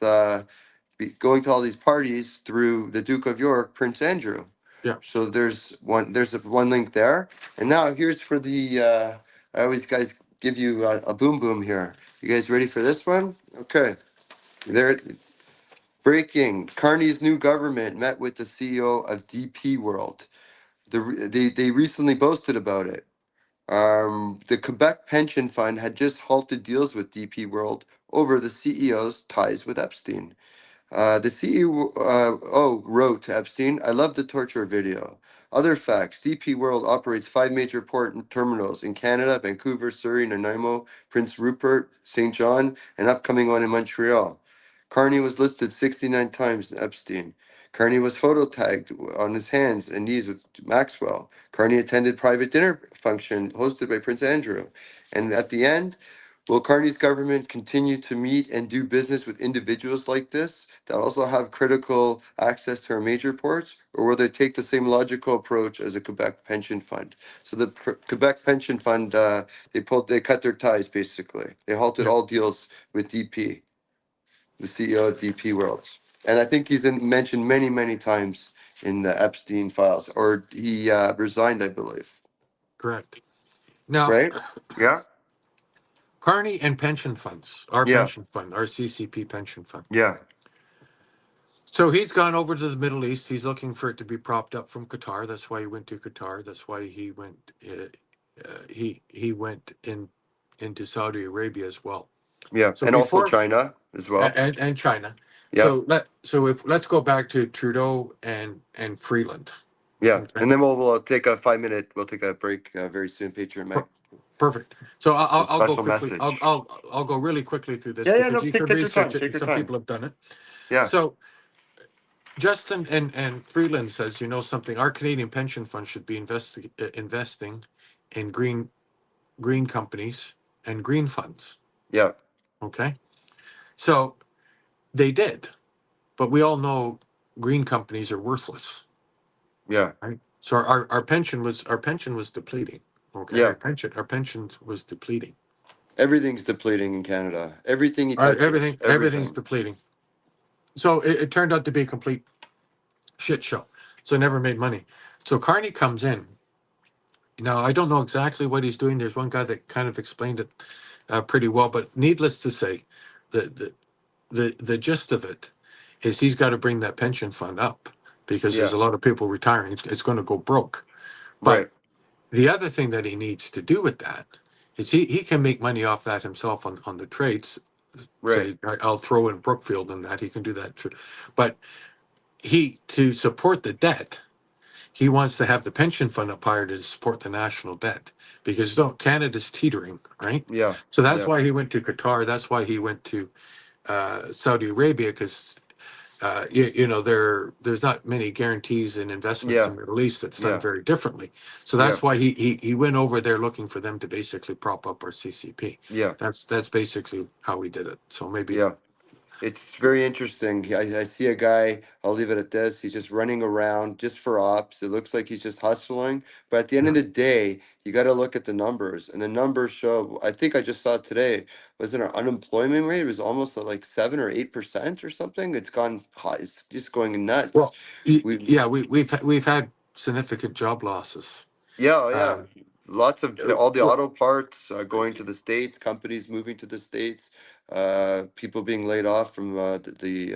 going to all these parties through the Duke of York, Prince Andrew. Yeah. So there's one link there. And now here's for the I always guys give you a boom boom here. You guys ready for this one? Okay. There breaking. Carney's new government met with the CEO of DP World. They recently boasted about it. The Quebec Pension Fund had just halted deals with DP World over the CEO's ties with Epstein. The CEO wrote to Epstein, I love the torture video. Other facts, DP World operates 5 major port terminals in Canada, Vancouver, Surrey, Nanaimo, Prince Rupert, St. John, and upcoming one in Montreal. Carney was listed 69 times in Epstein. Carney was photo tagged on his hands and knees with Maxwell. Carney attended private dinner function hosted by Prince Andrew. And at the end, will Carney's government continue to meet and do business with individuals like this that also have critical access to our major ports, or will they take the same logical approach as a Quebec pension fund? So the Quebec pension fund, they cut their ties basically. They halted Yeah. all deals with DP, the CEO of DP World, and I think he's mentioned many times in the Epstein files, or he resigned, I believe. Correct. Now, Right? Yeah. Carney and pension funds, our Yeah. pension fund, our CCP pension fund. Yeah. So he's gone over to the Middle East. He's looking for it to be propped up from Qatar. That's why he went to Qatar. That's why he went. He went into Saudi Arabia as well. Yeah. So And also before China as well. and China. Yeah. So let's go back to Trudeau and Freeland. Yeah, Okay. and then we'll take a 5 minute. We'll take a break very soon. Patriot Mac. Perfect. So I'll go special quickly. message. I'll go really quickly through this Yeah, because no, you take can your time. research it. Take And your some time. people have done it. Yeah. So Justin and Freeland says, you know something, our Canadian pension fund should be investing in green companies and green funds. Yeah. Okay. So they did, but we all know green companies are worthless. Yeah. Right. So our pension was depleting. Okay. Yeah. Our pension was depleting. Everything's depleting in Canada. Everything you touch. Everything's depleting. So it turned out to be a complete shit show. So it never made money. So Carney comes in. Now, I don't know exactly what he's doing. There's one guy that kind of explained it pretty well, but needless to say, the gist of it is he's got to bring that pension fund up because there's a lot of people retiring. It's going to go broke. But Right. the other thing that he needs to do with that is he can make money off that himself on the trades. Right. Say, I'll throw in Brookfield and that he can do that too. But to support the debt, he wants to have the pension fund up higher to support the national debt because Canada's teetering, right? Yeah. So that's Yeah. why he went to Qatar. That's why he went to Saudi Arabia because there's not many guarantees and investments in the Middle East that's done very differently. So that's why he went over there looking for them to basically prop up our CCP. Yeah. That's basically how we did it. So maybe Yeah. It's very interesting. I see a guy, I'll leave it at this. He's just running around just for ops. It looks like he's just hustling. But at the end Yeah. of the day, you got to look at the numbers. And the numbers show, I think I just saw it today, wasn't our unemployment rate? It was almost at like 7 or 8% or something. It's gone high. It's just going nuts. Well, We, yeah, we've had significant job losses. Yeah, yeah. Um, Lots of uh, all the well, auto parts going to the States, companies moving to the States, people being laid off from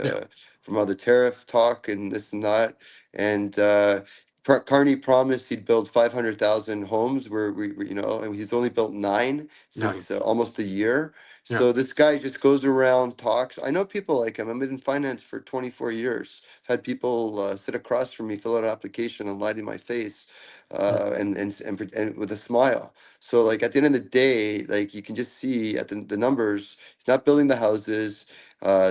yeah, from all the tariff talk and this and that. And Carney promised he'd build 500,000 homes where you know, and he's only built nine nine. since almost a year. Yeah, So this guy just goes around, talks. I know people like him. I've been in finance for 24 years. I've had people sit across from me, fill out an application and lie to my face yeah, and with a smile. So like at the end of the day, like you can just see at the numbers, he's not building the houses.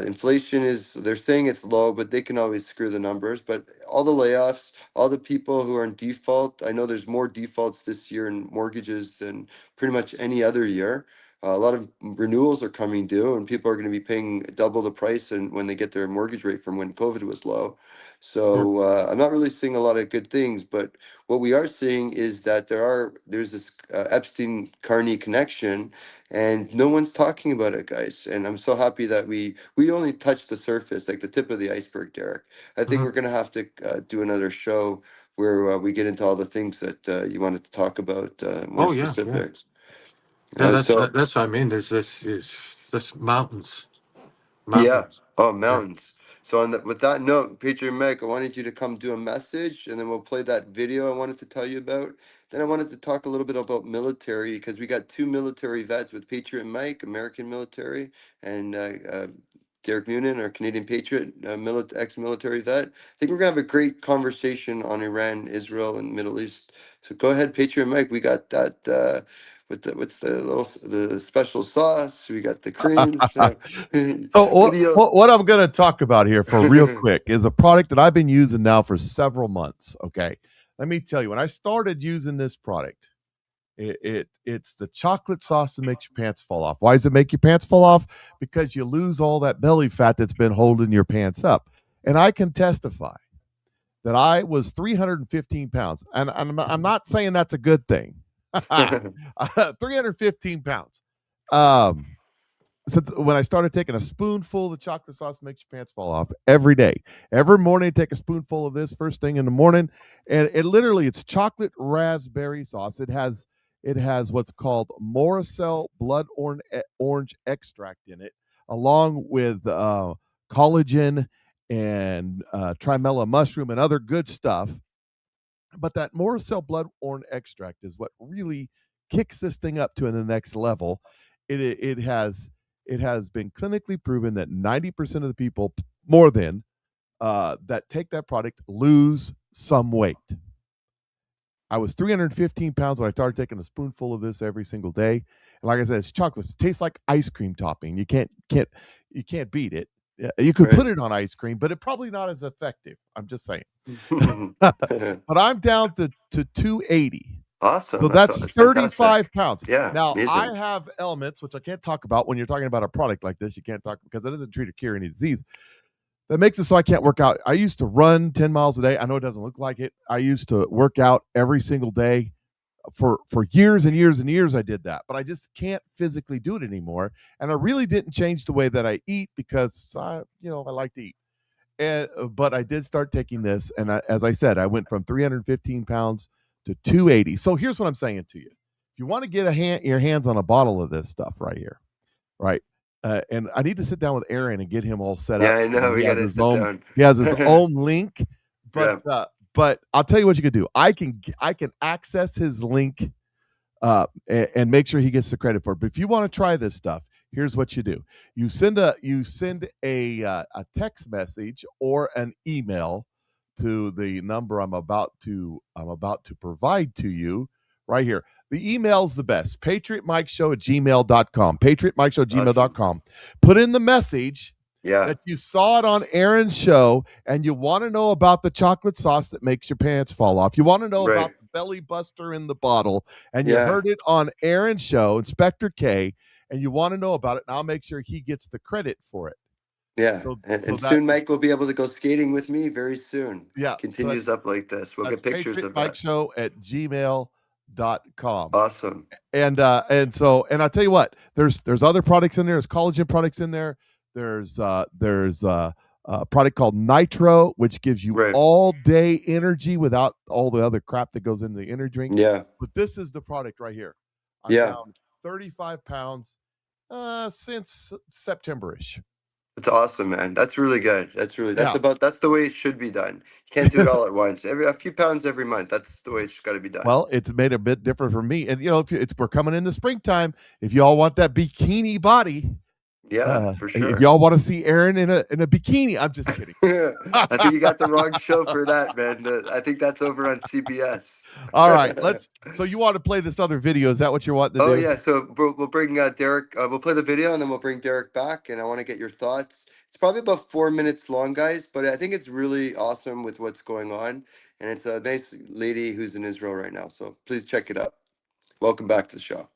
Inflation is, they're saying it's low, but they can always screw the numbers. But all the layoffs, all the people who are in default, I know there's more defaults this year in mortgages than pretty much any other year. A lot of renewals are coming due, and people are going to be paying double the price and when they get their mortgage rate from when COVID was low. yeah. So I'm not really seeing a lot of good things, but what we are seeing is that there's this Epstein Carney connection, and no one's talking about it, guys. And I'm so happy that we only touched the surface, like the tip of the iceberg, Derek. I think Mhm. we're gonna have to do another show where we get into all the things that you wanted to talk about, more Oh yeah, yeah. specifics. Yeah, So that's what I mean. There's this mountains, yeah. mountains. Oh, Yeah. mountains. So with that note, Patriot Mike, I wanted you to come do a message, and then we'll play that video I wanted to tell you about. Then I wanted to talk a little bit about military because we got two military vets with Patriot Mike, American military, and Derek Noonan, our Canadian Patriot, ex-military vet. I think we're gonna have a great conversation on Iran, Israel, and Middle East. So go ahead, Patriot Mike. We got that. With the the special sauce, we got the cream. So So video. what I'm going to talk about here for real quick is a product that I've been using now for several months. Okay, let me tell you, when I started using this product, it's the chocolate sauce that makes your pants fall off. Why does it make your pants fall off? Because you lose all that belly fat that's been holding your pants up. And I can testify that I was 315 pounds, and I'm not saying that's a good thing. 315 pounds. Um, since when I started taking a spoonful of chocolate sauce makes your pants fall off every day. Every morning, I take a spoonful of this first thing in the morning, and it's chocolate raspberry sauce. It has what's called Morocell blood orange extract in it, along with collagen and trimella mushroom and other good stuff. But that Morocell blood orange extract is what really kicks this thing up to the next level. It has been clinically proven that 90% of the people, more than that take that product, lose some weight. I was 315 pounds when I started taking a spoonful of this every single day. And like I said, it's chocolate. It tastes like ice cream topping. You can't beat it. Yeah, you could put Right. it on ice cream, but it's probably not as effective. I'm just saying. But I'm down to 280. Awesome. So that's That's 35 fantastic. pounds. Yeah, Now, I amazing. have elements, which I can't talk about when you're talking about a product like this. You can't talk because it doesn't treat or cure any disease. That makes it so I can't work out. I used to run 10 miles a day. I know it doesn't look like it. I used to work out every single day for years and years and years. I did that, but I just can't physically do it anymore. And I really didn't change the way that I eat because I like to eat. But I did start taking this, and as I said, I went from 315 pounds to 280. So here's what I'm saying to you: if you want to get your hands on a bottle of this stuff right here, right? And I need to sit down with Aaron and get him all set Yeah, up. I So that know. We he has gotta his sit own. down. He has his own link, but Yeah. but I'll tell you what you can do. I can access his link and make sure he gets the credit for it. But if you want to try this stuff, here's what you do: you send a text message or an email to the number I'm about to provide to you right here. The email's the best: patriotmikeshow@gmail.com. Patriotmikeshow@gmail.com. Put in the message Yeah. that you saw it on Aaron's show and you want to know about the chocolate sauce that makes your pants fall off. You want to know about Right. the belly buster in the bottle, and you Yeah. heard it on Aaron's show, Inspector K, and you want to know about it, and I'll make sure he gets the credit for it. Yeah, So and, so and that soon Mike will be able to go skating with me very soon. yeah, so Continues up like this. We'll that's get pictures of that. patriotbikeshow@gmail.com. Awesome. And so I tell you what, there's other products in there. There's collagen products in there. There's a product called Nitro, which gives you Right. all day energy without all the other crap that goes in the energy drink. Yeah. But this is the product right here. I'm Yeah. down 35 pounds since September-ish. It's awesome, man. That's really good. That's Yeah. that's the way it should be done. You can't do it all at once. A few pounds every month. That's the way it's got to be done. Well, it's made a bit different for me. And we're coming into springtime. If you all want that bikini body, Yeah, for if sure. y'all want to see Aaron in a bikini, I'm just kidding. I think you got the wrong show for that, man. I think that's over on CBS. All right, so you want to play this other video? Is that what you're wanting to do? Oh yeah, so we'll bring Derek. We'll play the video and then we'll bring Derek back, and I want to get your thoughts. It's probably about 4 minutes long, guys, but I think it's really awesome with what's going on, and it's a nice lady who's in Israel right now. So please check it out. Welcome back to the show.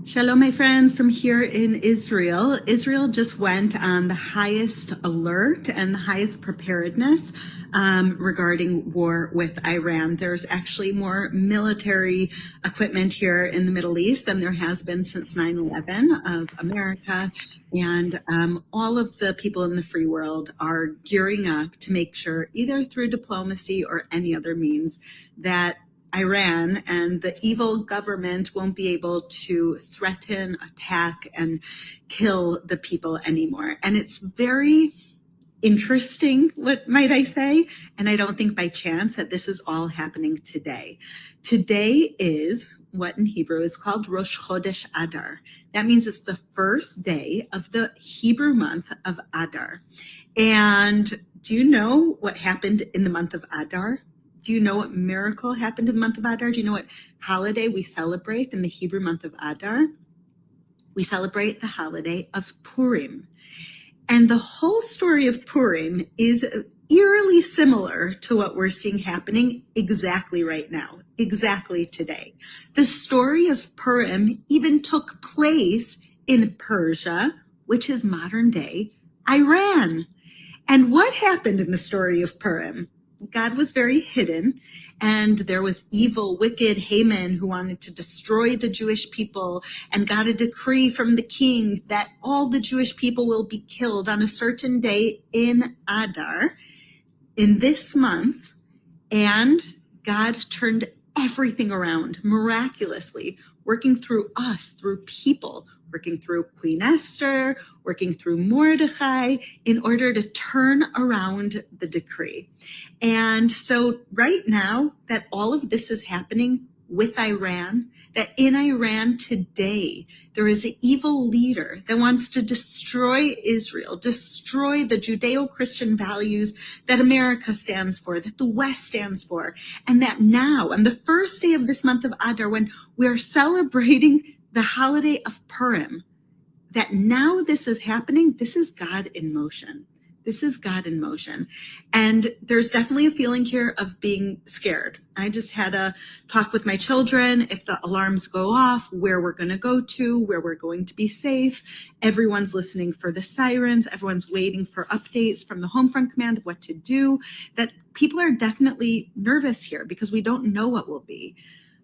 Shalom, my friends from here in Israel. Israel just went on the highest alert and the highest preparedness regarding war with Iran. There's actually more military equipment here in the Middle East than there has been since 9/11 of America. And all of the people in the free world are gearing up to make sure, either through diplomacy or any other means, that Iran and the evil government won't be able to threaten, attack, and kill the people anymore. And it's very interesting, what might I say? And I don't think by chance that this is all happening today. Today is what in Hebrew is called Rosh Chodesh Adar. That means it's the first day of the Hebrew month of Adar. And do you know what happened in the month of Adar? Do you know what miracle happened in the month of Adar? Do you know what holiday we celebrate in the Hebrew month of Adar? We celebrate the holiday of Purim. And the whole story of Purim is eerily similar to what we're seeing happening exactly right now, exactly today. The story of Purim even took place in Persia, which is modern day Iran. And what happened in the story of Purim? God was very hidden, and there was evil, wicked Haman who wanted to destroy the Jewish people and got a decree from the king that all the Jewish people will be killed on a certain day in Adar, in this month. And God turned everything around miraculously, working through us, through people, working through Queen Esther, working through Mordecai, in order to turn around the decree. And so right now that all of this is happening with Iran, that in Iran today, there is an evil leader that wants to destroy Israel, destroy the Judeo-Christian values that America stands for, that the West stands for. And that now, on the first day of this month of Adar, when we're celebrating the holiday of Purim, that now this is happening, this is God in motion. This is God in motion. And there's definitely a feeling here of being scared. I just had a talk with my children. If the alarms go off, where we're going to go to, where we're going to be safe. Everyone's listening for the sirens. Everyone's waiting for updates from the Home Front Command of what to do. That people are definitely nervous here because we don't know what will be.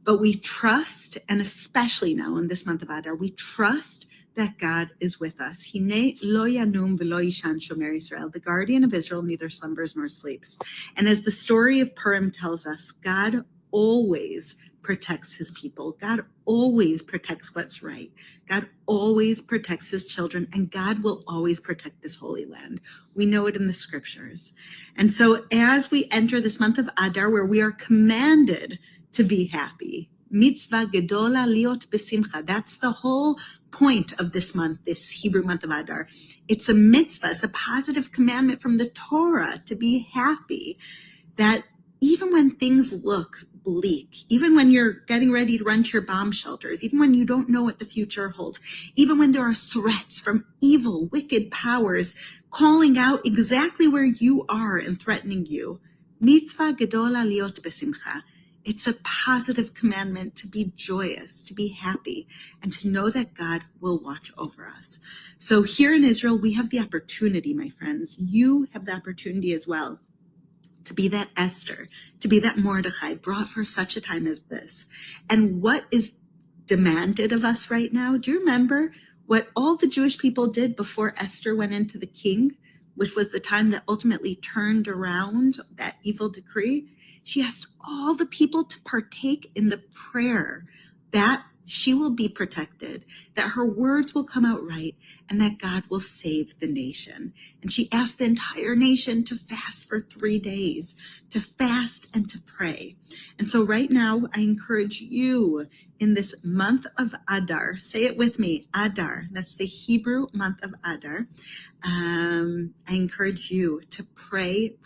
But we trust, and especially now in this month of Adar, we trust that God is with us. Hine lo yanum v'lo yishan shomer Israel. The guardian of Israel neither slumbers nor sleeps. And as the story of Purim tells us, God always protects his people. God always protects what's right. God always protects his children, and God will always protect this holy land. We know it in the scriptures. And so as we enter this month of Adar, where we are commanded to be happy, mitzvah gedola liot besimcha. That's the whole point of this month, this Hebrew month of Adar. It's a mitzvah, it's a positive commandment from the Torah to be happy, that even when things look bleak, even when you're getting ready to run to your bomb shelters, even when you don't know what the future holds, even when there are threats from evil, wicked powers calling out exactly where you are and threatening you, mitzvah gedola liot besimcha. It's a positive commandment to be joyous, to be happy, and to know that God will watch over us. So here in Israel, we have the opportunity, my friends. You have the opportunity as well to be that Esther, to be that Mordecai brought for such a time as this. And what is demanded of us right now? Do you remember what all the Jewish people did before Esther went into the king, which was the time that ultimately turned around that evil decree? She asked all the people to partake in the prayer that she will be protected, that her words will come out right, and that God will save the nation. And she asked the entire nation to fast for 3 days, to fast and to pray. And so right now, I encourage you in this month of Adar, say it with me, Adar, that's the Hebrew month of Adar. I encourage you to pray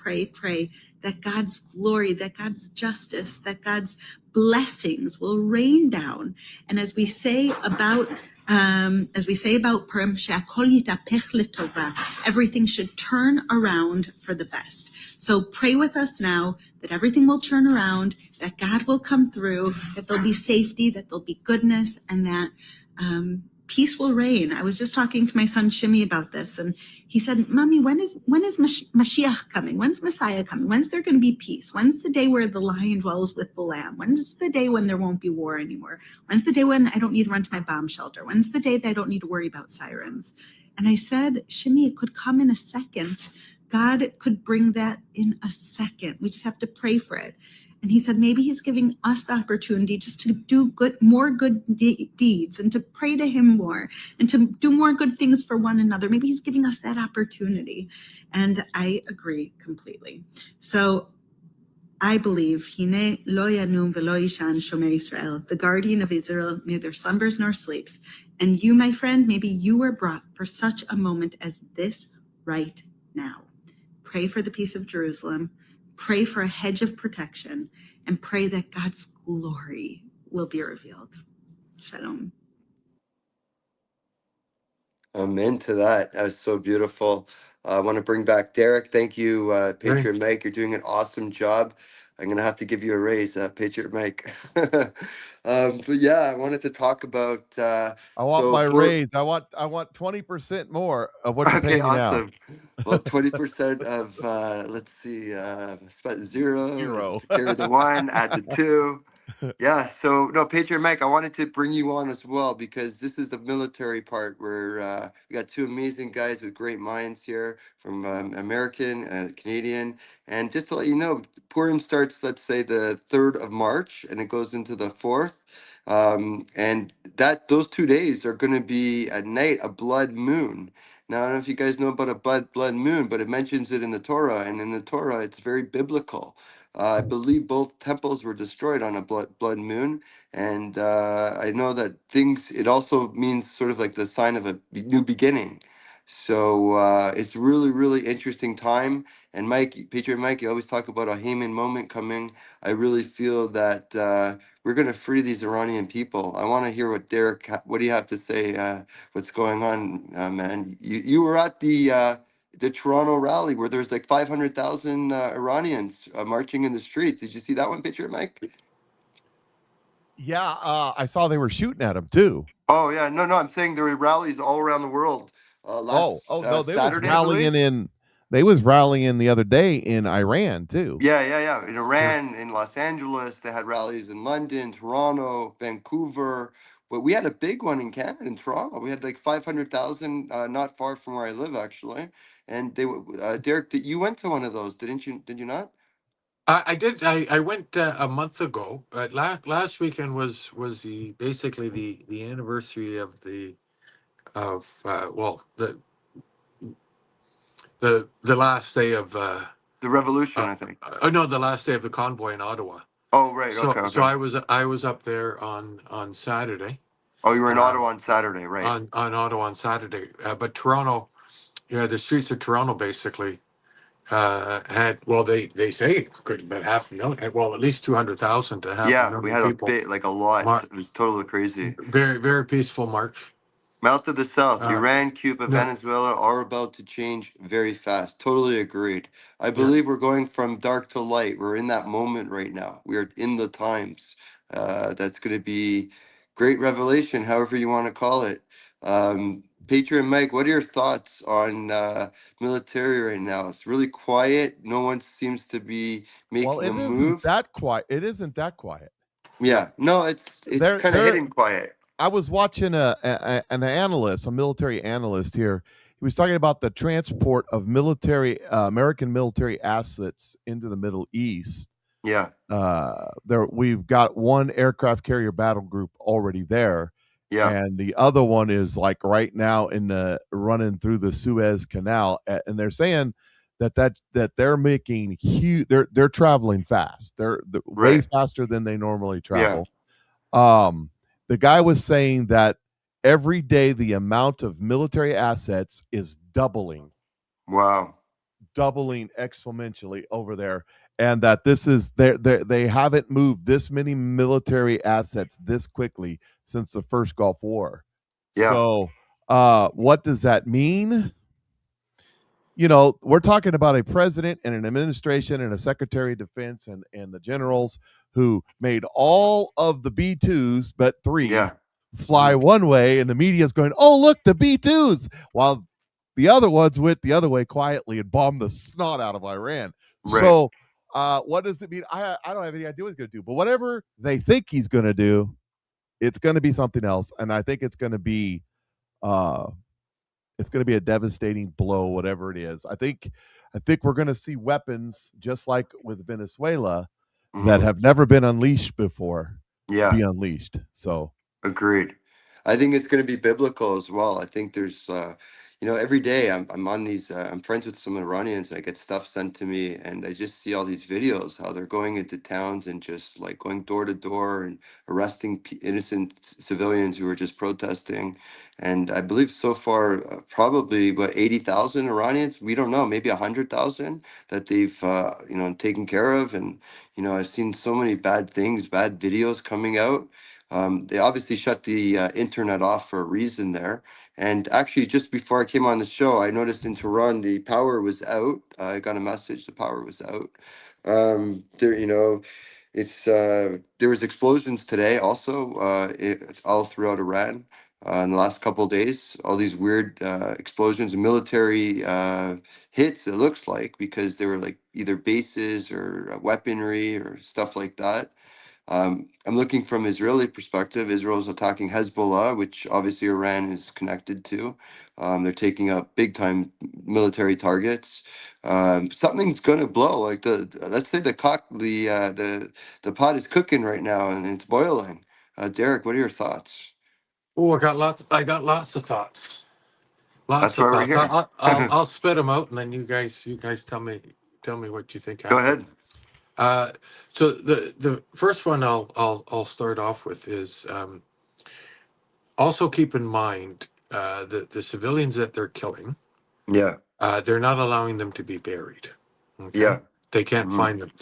that God's glory, that God's justice, that God's blessings will rain down. And as we say about Purim, she'akol yitapech letova, everything should turn around for the best. So pray with us now that everything will turn around, that God will come through, that there'll be safety, that there'll be goodness, and that peace will reign. I was just talking to my son Shimi about this, and he said, Mommy, when is Mashiach coming? When's Messiah coming? When's there going to be peace? When's the day where the lion dwells with the lamb? When's the day when there won't be war anymore? When's the day when I don't need to run to my bomb shelter? When's the day that I don't need to worry about sirens? And I said, Shimi, it could come in a second. God could bring that in a second. We just have to pray for it. And he said, maybe he's giving us the opportunity just to do more good deeds and to pray to him more and to do more good things for one another. Maybe he's giving us that opportunity. And I agree completely. So I believe, Hine lo yanum velo yishan shomer Israel, the guardian of Israel neither slumbers nor sleeps. And you, my friend, maybe you were brought for such a moment as this right now. Pray for the peace of Jerusalem. Pray for a hedge of protection, and pray that God's glory will be revealed. Shalom. Amen to that. That was so beautiful. I want to bring back Derek. Thank you, Patriot Mike. You're doing an awesome job. I'm going to have to give you a raise, Patriot Mike. But yeah, I wanted to talk about. I want my raise. I want 20% more of what you're paying me awesome. Well, 20% of let's see, zero. Carry the 1, add the 2. Yeah, so no, Patriot Mike, I wanted to bring you on as well because this is the military part where we got 2 amazing guys with great minds here from American, Canadian. And just to let you know, Purim starts, let's say, the 3rd of March and it goes into the 4th. And those 2 days are going to be at night a blood moon. Now, I don't know if you guys know about a blood moon, but it mentions it in the Torah. And in the Torah, it's very biblical. I believe both temples were destroyed on a blood moon, and I know that it also means sort of like the sign of a new beginning. So it's really, really interesting time. And Patriot Mike, you always talk about a Haman moment coming. I really feel that we're going to free these Iranian people. I want to hear what Derek, what do you have to say? What's going on, man? You were at the Toronto rally where there's like 500,000 Iranians marching in the streets. Did you see that one picture, Mike? Yeah, I saw they were shooting at him too. Oh yeah, no, I'm saying there were rallies all around the world. No, they Saturday, was rallying the other day in Iran too. Yeah. In Iran, in Los Angeles, they had rallies in London, Toronto, Vancouver. But we had a big one in Canada, in Toronto. We had like 500,000, not far from where I live, actually. And they, Derek, you went to one of those, didn't you? Did you not? I did. I went a month ago. Last weekend was basically the anniversary of the last day of the revolution. I think. No, the last day of the convoy in Ottawa. Oh right. So, okay. So I was up there on Saturday. Oh, you were in Ottawa on Saturday, right? On Ottawa on Saturday, but Toronto, the streets of Toronto basically had, well, they say it could have been 500,000, well, at least 200,000 to 500,000 we had people. a lot. It was totally crazy. Very, very peaceful march. Mouth of the South, Uh, Iran, Cuba, no, Venezuela are about to change very fast. Totally agreed. I yeah, believe we're going from dark to light. We're in that moment right now. We are in the times. That's going to be great revelation, however you want to call it. Patriot Mike, what are your thoughts on military right now? It's really quiet. No one seems to be Well, making a it isn't move. that quiet. It isn't that quiet. Yeah, no, it's kind of They're hitting quiet. I was watching an analyst, a military analyst here. He was talking about the transport of military American military assets into the Middle East. Yeah, There we've got one aircraft carrier battle group already there, yeah, and the other one is like right now in the running through the Suez Canal, and they're saying that they're making huge. They're traveling fast. They're way right. faster than they normally Yeah, travel. Um, the guy was saying that every day the amount of military assets is wow. doubling exponentially over there, and that this is they haven't moved this many military assets this quickly since the first Gulf War. Yeah, So, what does that mean? We're talking about a president and an administration and a secretary of defense and the generals who made all of the B2s but three yeah. fly Mhm. one way, and the media's going, "Oh, look, the B2s," while the other ones went the other way quietly and bombed the snot out of Iran. Right. So, what does it mean? I don't have any idea what he's going to do, but whatever they think he's going to do, it's going to be something else, and I think uh, it's going to be a devastating blow, whatever it is. I think we're going to see weapons just like with Venezuela that Mhm. have never been unleashed before Yeah, be unleashed. So agreed. I think it's going to be biblical as well. I think there's, every day I'm on these. I'm friends with some Iranians, and I get stuff sent to me, and I just see all these videos how they're going into towns and just like going door to door and arresting innocent civilians who are just protesting. And I believe so far, probably what 80,000 Iranians. We don't know, maybe 100,000 that they've taken care of. And I've seen so many bad things, bad videos coming out. They obviously shut the internet off for a reason there. And actually, just before I came on the show, I noticed in Tehran the power was out. I got a message the power was out. There, there was explosions today also all throughout Iran in the last couple of days. All these weird explosions, military hits. It looks like because they were like either bases or weaponry or stuff like that. I'm looking from Israeli perspective. Israel's attacking Hezbollah, which obviously Iran is connected to. They're taking out big time military targets. Something's gonna blow. Like let's say the pot is cooking right now and it's boiling. Derek, what are your thoughts? oh, I got lots of thoughts. Lots That's of why we're thoughts. here. I'll spit them out, and then you guys tell me what you think Go after. ahead. So the first one I'll start off with is also keep in mind the civilians that they're killing. Yeah. They're not allowing them to be buried. Okay, Yeah. they can't Hmm. find them.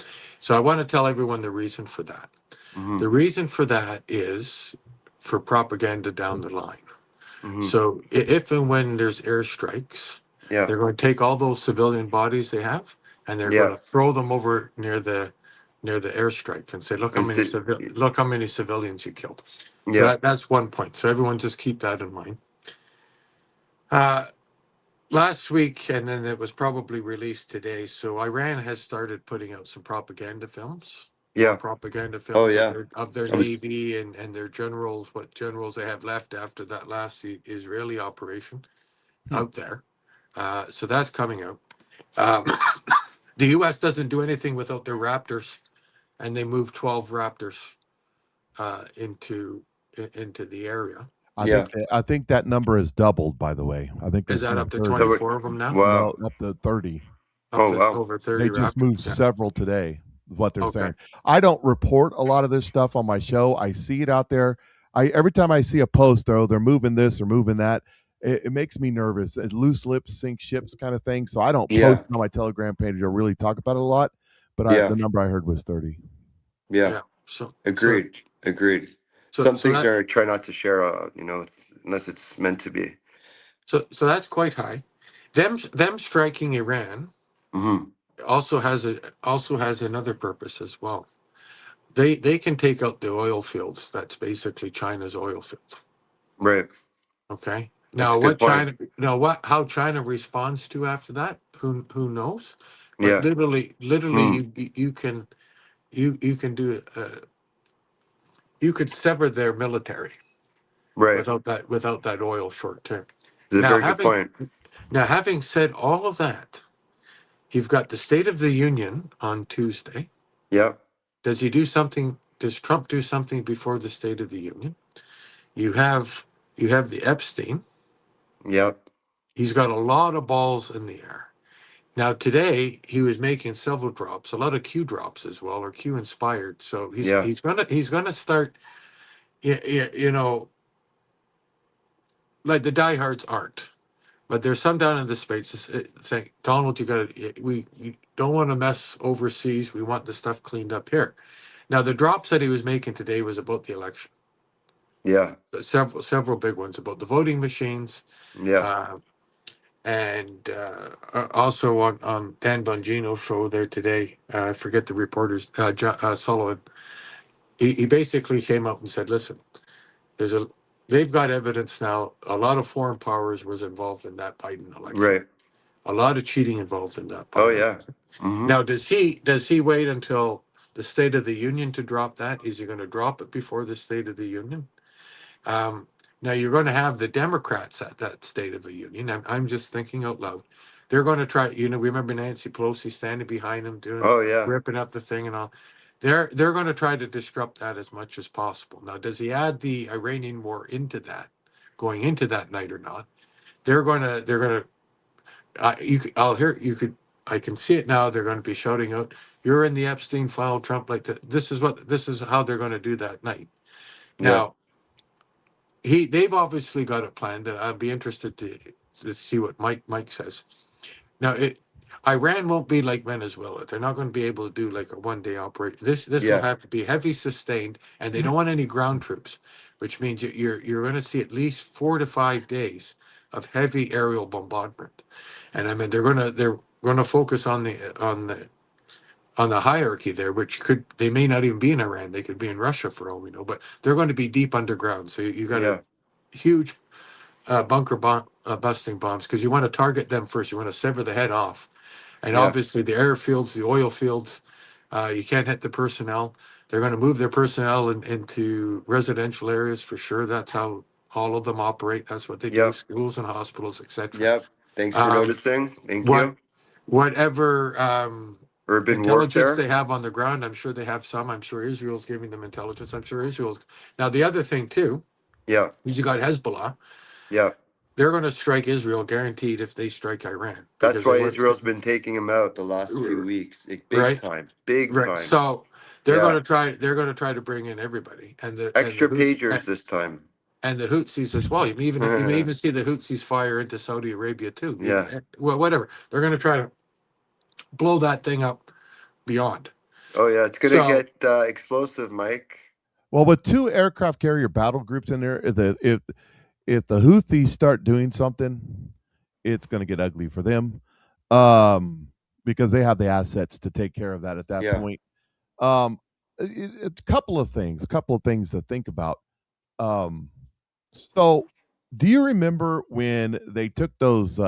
So I want to tell everyone the reason for that. Hmm. The reason for that is for propaganda down the line. Hmm. So if and when there's airstrikes, Yeah. they're going to take all those civilian bodies they have and they're going Yeah. to throw them over near the airstrike and say, Is it? look how many civilians you killed. So Yeah. that's one point. So everyone just keep that in mind. Last week, and then it was probably released today. So Iran has started putting out some propaganda films, more Yeah. propaganda Oh films of yeah. their I was. navy and their generals, what generals they have left after that last Israeli operation out there. So that's coming out. Um, the U.S. doesn't do anything without their Raptors, and they moved 12 Raptors into the area. Yeah. I think that number is doubled. By the way, I think Is there's that now up to 30. So 24 of them now? No, wow. up to 30. Up Oh to wow. over 30 They just moved Raptors. Yeah. several today. Is what they're Okay. saying. I don't report a lot of this stuff on my show. I see it out there. Every time I see a post, though, they're moving this or moving that. It makes me nervous. Loose lips sink ships, kind of thing. So I don't Yeah. post it on my Telegram page or really talk about it a lot. But Yeah. the number I heard was 30. Yeah. Yeah. So Agreed. Agreed. so Some so things that are try not to share. unless it's meant to be. So that's quite high. Them striking Iran Hmm. also has another purpose as well. They can take out the oil fields. That's basically China's oil fields. Right. Okay. That's Now a good what point. China how China responds to after that? Who knows? But Yeah. literally Hmm. you can do you could sever their military Right. without that oil short term. It's a Now very good point. having said all of that, you've got the State of the Union on Tuesday. Yeah. Does Trump do something before the State of the Union? You have the Epstein. Yeah. He's got a lot of balls in the air. Now today he was making several drops, a lot of Q drops as well, or Q inspired. So Yeah. he's gonna start. You know, like the diehards aren't, but there's some down in the space saying, Donald, you don't want to mess overseas. We want the stuff cleaned up here. Now the drops that he was making today was about the election. Yeah. Several big ones about the voting machines, Yeah. and also on Dan Bongino's show there today. I forget the reporters. Sullivan. He basically came out and said, "Listen, they've got evidence now. A lot of foreign powers was involved in that Biden election. Right. A lot of cheating involved in that Biden Oh yeah. election. Hmm. Now, does he wait until the State of the Union to drop that? Is he going to drop it before the State of the Union? Now you're going to have the Democrats at that State of the Union. I'm just thinking out loud. They're going to try. Remember Nancy Pelosi standing behind him, Oh yeah. ripping up the thing and all. They're going to try to disrupt that as much as possible. Now, does he add the Iranian war into that, going into that night or not? They're going to. I can see it now. They're going to be shouting out, "You're in the Epstein file, Trump!" Like that. This is how they're going to do that night. Yeah. Now, they've obviously got it planned, and I'd be interested to see what Mike says. Now, Iran won't be like Venezuela. They're not going to be able to do like a one-day operation. This will Yeah. have to be heavy sustained, and they don't want any ground troops, which means you're going to see at least 4 to 5 days of heavy aerial bombardment. And I mean they're going to focus on the hierarchy there, which they may not even be in Iran. They could be in Russia for all we know, but they're going to be deep underground. So you got Yeah. a huge bunker busting bombs, because you want to target them first. You want to sever the head off. And Yeah. obviously the airfields, the oil fields, you can't hit the personnel. They're going to move their personnel into residential areas for sure. That's how all of them operate. That's what they do, Yep. schools and hospitals, etc. Yep. Thanks for Um, noticing. Thank what you. whatever Urban intelligence warfare. they have on the ground, I'm sure they have some. I'm sure Israel's giving them intelligence. I'm sure Israel's. Now the other thing too Yeah. is you got Hezbollah. Yeah. They're going to strike Israel, guaranteed, if they strike Iran. That's Because why Israel's been taking him out the last few weeks. Like, big Right. time. Big Right. time. So they're Yeah. going to try. They're going to try to bring in everybody, and the Extra and the Houthis, pagers this time. and the Houthis as well. You may even see the Houthis fire into Saudi Arabia too. Yeah. Well, whatever. They're going to try to blow that thing up beyond. Oh yeah, it's gonna So- get explosive, Mike. Well, with 2 aircraft carrier battle groups in there, if the Houthis start doing something, it's going to get ugly for them, because they have the assets to take care of that at that Yeah. point. A couple of things to think about. So, do you remember when they took those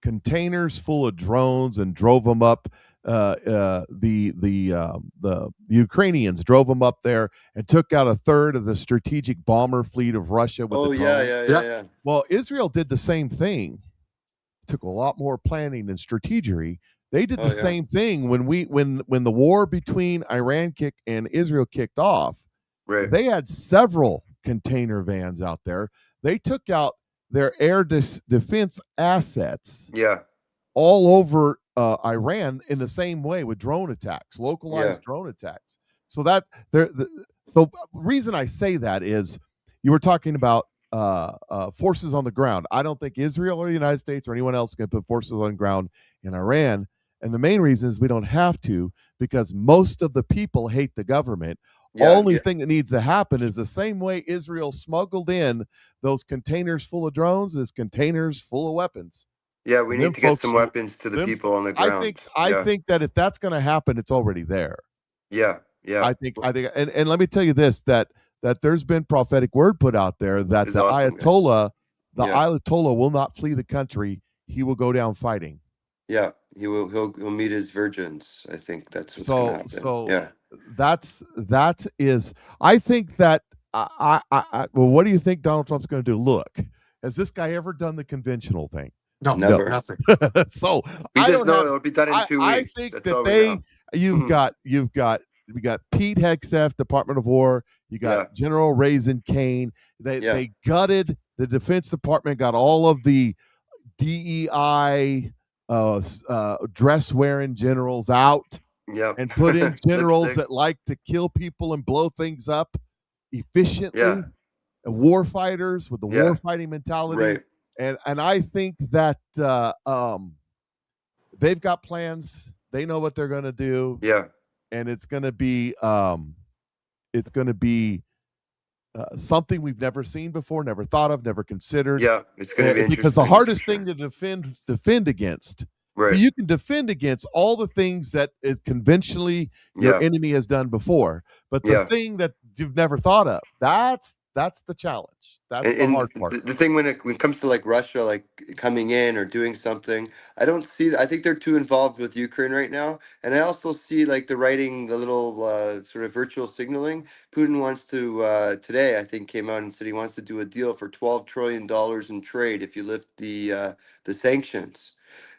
containers full of drones and drove them up? The Ukrainians drove them up there and took out a third of the strategic bomber fleet of Russia with Oh the yeah, drones. yeah. Well, Israel did the same thing. Took a lot more planning and strategy. They did Oh, the yeah. same thing when the war between Iran and Israel kicked off. Right. They had several container vans out there. They took out their air defense assets Yeah. all over Iran in the same way with drone attacks, localized drone attacks. So reason I say that is you were talking about forces on the ground. I don't think Israel or the United States or anyone else can put forces on the ground in Iran. And the main reason is we don't have to, because most of the people hate the government. Yeah, Only yeah, thing that needs to happen is the same way Israel smuggled in those containers full of drones is containers full of weapons. yeah. We And them need to get folks, some weapons to the them, people on the I ground. think, I Yeah, think that if that's going to happen, it's already there. yeah, yeah. And let me tell you this, that there's been prophetic word put out there that It's awesome, guys. the Yeah. Ayatollah will not flee the country. He will go down fighting. Yeah, he'll meet his virgins. I think that's what's gonna happen. So Yeah. that is, I think that well, what do you think Donald Trump's going to do? Look, has this guy ever done the conventional thing? No, Never. nothing. So We I just don't know have. it'll be done in 2 I weeks. think That's that all we know. you've Mhm. got we got Pete Hegseth, Department of War. You got Yeah. General Raisin Kane. Yeah. They gutted the Defense Department, got all of the DEI dress wearing generals out, Yep. and put in generals Lipstick. that like to kill people and blow things up efficiently, Yeah. and war fighters with the Yeah. war fighting mentality. Right. And I think that they've got plans. They know what they're going to do, Yeah. and it's going to be something we've never seen before, never thought of, never considered. Yeah. It's gonna be Because the interesting, hardest for thing sure. to defend against. Right. So you can defend against all the things that conventionally your Yeah. enemy has done before, but the Yeah. thing that you've never thought of, that's the challenge. That's the And hard part. the thing when it comes to like Russia, like coming in or doing something, I don't see. I think they're too involved with Ukraine right now, and I also see like the writing, the little sort of virtual signaling. Putin wants to today, I think, came out and said he wants to do a deal for $12 trillion in trade if you lift the sanctions.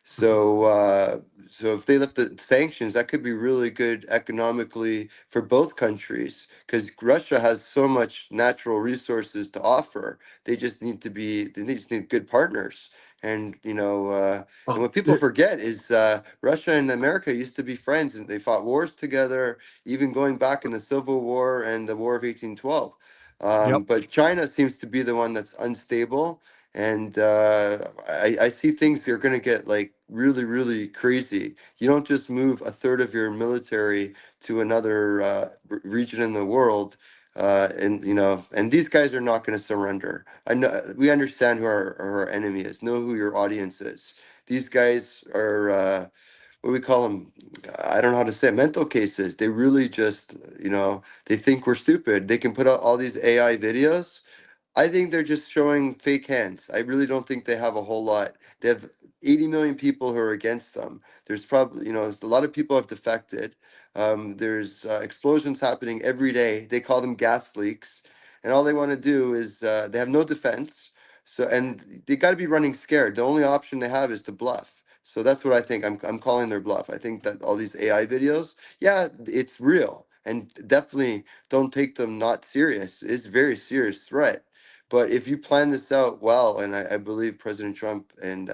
So if they lift the sanctions, that could be really good economically for both countries because Russia has so much natural resources to offer. They just need to be, they just need good partners. And and Well, what people forget is Russia and America used to be friends, and they fought wars together, even going back in the Civil War and the War of 1812. Yep. But China seems to be the one that's unstable, and I see things that are going to get like really, really crazy. You don't just move a third of your military to another region in the world, and these guys are not going to surrender. I know we understand who our enemy is. Know who your audience is. These guys are what do we call them? I don't know how to say it, mental cases. They really just they think we're stupid. They can put out all these AI videos. I think they're just showing fake hands. I really don't think they have a whole lot. They have 80 million people who are against them. There's probably, a lot of people have defected. There's explosions happening every day. They call them gas leaks. And all they want to do is they have no defense. So, and they got to be running scared. The only option they have is to bluff. So that's what I think. I'm calling their bluff. I think that all these AI videos, yeah, it's real. And definitely don't take them not serious. It's a very serious threat. But if you plan this out well, and I believe President Trump and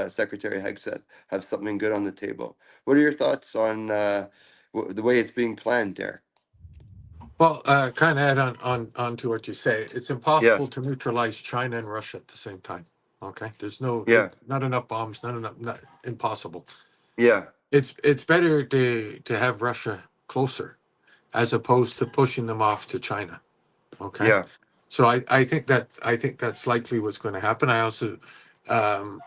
Secretary Hegseth have something good on the table. What are your thoughts on the way it's being planned, Derek? Well, kind of add on to what you say. It's Yeah, impossible to neutralize China and Russia at the same time. Okay, there's yeah, not enough bombs, impossible. yeah, It's better to have Russia closer as opposed to pushing them off to China. Okay, yeah, so I think that's likely what's going to happen. I also, um,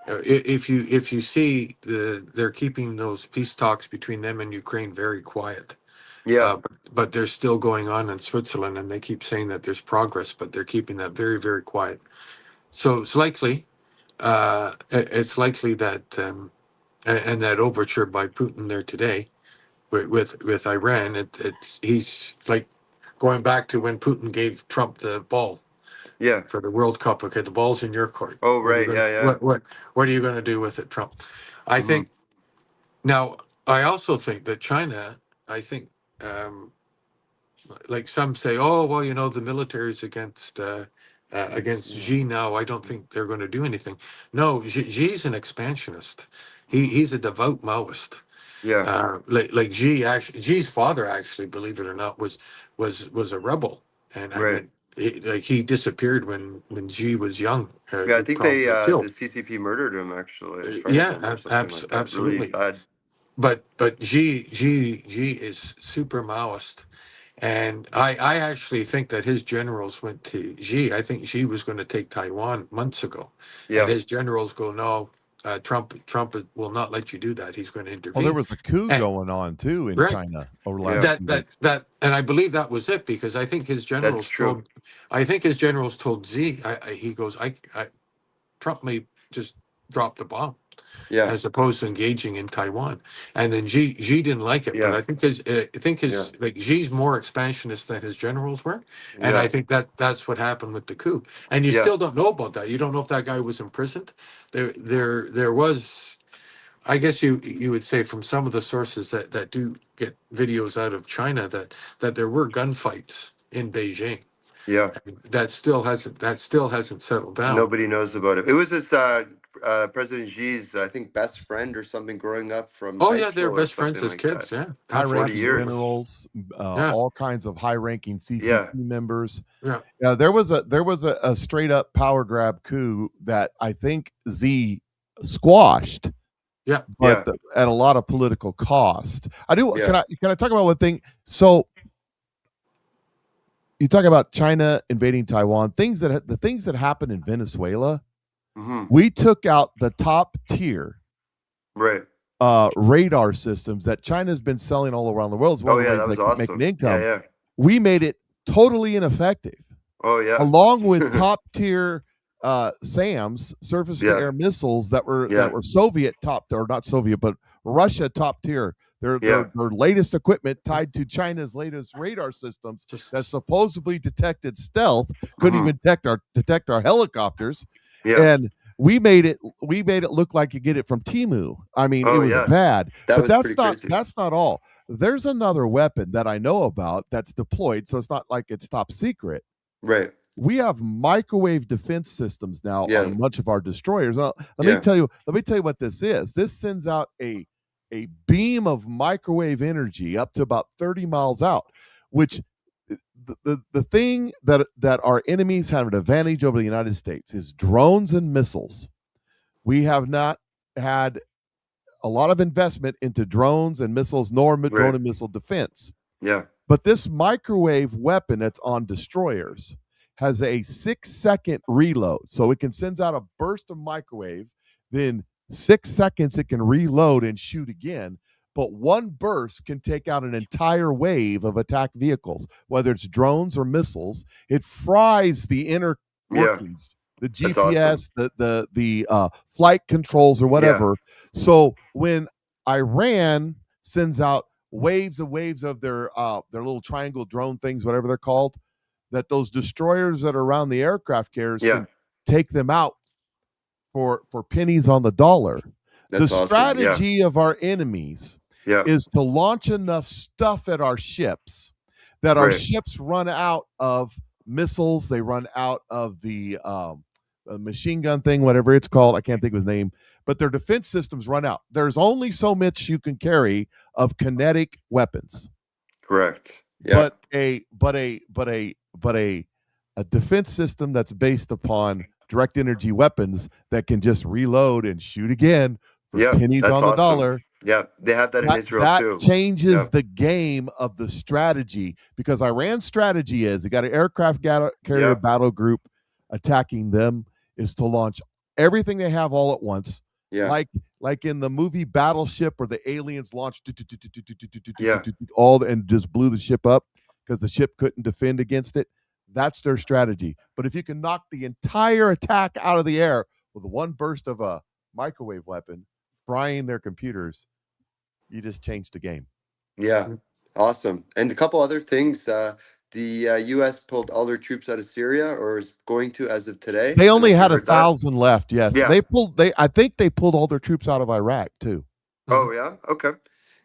if you see they're keeping those peace talks between them and Ukraine very quiet. yeah, But they're still going on in Switzerland, and they keep saying that there's progress, but they're keeping that very, very quiet. So it's likely that, and that overture by Putin there today with Iran, he's like going back to when Putin gave Trump the ball yeah. for the World Cup. Okay, the ball's in your court. Oh, What are you right. gonna Yeah, yeah. what are you gonna do with it, Trump? I Hmm. think now. I also think that China. I think. Like some say, oh well, the military's against Xi now. I don't think they're going to do anything. No, Xi's an expansionist. He's a devout Maoist. Yeah, Like Xi's father actually, believe it or not, was a rebel, and right. then he disappeared when Xi was young. Yeah, I think they Probably the killed. CCP murdered him actually in front of Yeah, him or something like that. Really absolutely. bad. But Xi is super Maoist, And I actually think that his generals went to Xi. I think Xi was going to take Taiwan months ago, and Yeah. his generals go, no, Trump will not let you do that. He's going to Well, there intervene. was a coup And going on too in right, China over the Yeah. last few weeks. and I believe that was it because I think his That's generals true. told Xi, he goes, Trump may just drop the bomb Yeah. as opposed to engaging in Taiwan. And then Xi didn't like it, but Yeah. I think his Yeah. like Xi's more expansionist than his generals were, and I Yeah. think that's what happened with the coup. And you Yeah. still don't know about that. You don't know if that guy was imprisoned. There was. I guess you would say from some of the sources that do get videos out of China that there were gunfights in Beijing. Yeah. That still hasn't settled down. Nobody knows about it. It was this President Xi's, I think, best friend or something growing up from Oh high yeah, they're school or best friends something as like that. kids. Yeah, High half 40 ranking brothers. years. generals, Yeah, all kinds of high ranking CCP Yeah. members. yeah. Yeah, there was a straight up power grab coup that I think Z squashed, Yeah. but Yeah. at a lot of political cost. I do. Yeah. Can I talk about one thing? So you talk about China invading Taiwan, the things that happened in Venezuela. Hmm. We took out the top tier Right. radar systems that China's been selling all around the world. It's one Oh, of the yeah. ways That they was keep making awesome. Yeah. income. Yeah. We made it totally ineffective, Oh, yeah. along with top tier SAMs, surface to Yeah. air missiles that Yeah. were Soviet top, or not Soviet, but Russia top tier. Yeah. Their latest equipment tied to China's latest radar systems Just that supposedly detected stealth, couldn't Mhm. even detect our helicopters, Yeah. and we made it look like you get it from Timu. I mean, it Oh, was yeah. bad. That But was that's pretty crazy. not all. There's another weapon that I know about that's deployed, so it's not like it's top secret. Right. We have microwave defense systems now Yeah. on much of our destroyers. Now, let Yeah. me tell you what this is. This sends out a beam of microwave energy up to about 30 miles out, which the thing that our enemies have an advantage over the United States is drones and missiles. We have not had a lot of investment into drones and missiles, nor drone Right. and missile defense. Yeah. But this microwave weapon that's on destroyers has a 6-second reload. So it can send out a burst of microwave, then 6 seconds it can reload and shoot again. But one burst can take out an entire wave of attack vehicles, whether it's drones or missiles. It fries the inner Yeah. workings, the That's awesome. GPS, the flight controls or Yeah. whatever. So when Iran sends out waves of their little triangle drone things, whatever they're called, that those destroyers that are around the aircraft carriers Yeah. can take them out for pennies on the dollar. That's The awesome. Yeah. strategy of our enemies Yeah. is to launch enough stuff at our ships that our Right. ships run out of missiles, they run out of the machine gun thing, whatever it's called. I can't think of his name, but their defense systems run out. There's only so much you can carry of kinetic weapons. Correct. Yeah. But a defense system that's based upon direct energy weapons that can just reload and shoot again for Yeah. pennies That's on the awesome. dollar. Yeah. They have that in Israel That too. changes Yeah. the game of the strategy, because Iran's strategy is, you got an aircraft carrier Yeah. battle group attacking them, is to launch everything they have all at once, Yeah. like in the movie Battleship, where the aliens launched Yeah. all and just blew the ship up because the ship couldn't defend against it. That's their strategy. But if you can knock the entire attack out of the air with one burst of a microwave weapon, frying their computers, you just changed the game. Yeah. Awesome. And a couple other things. The U.S. pulled all their troops out of Syria, or is going to as of today. They I don't only know if you had heard that. 1,000 left. Yes, Yeah. I think they pulled all their troops out of Iraq too. Oh, yeah. Okay.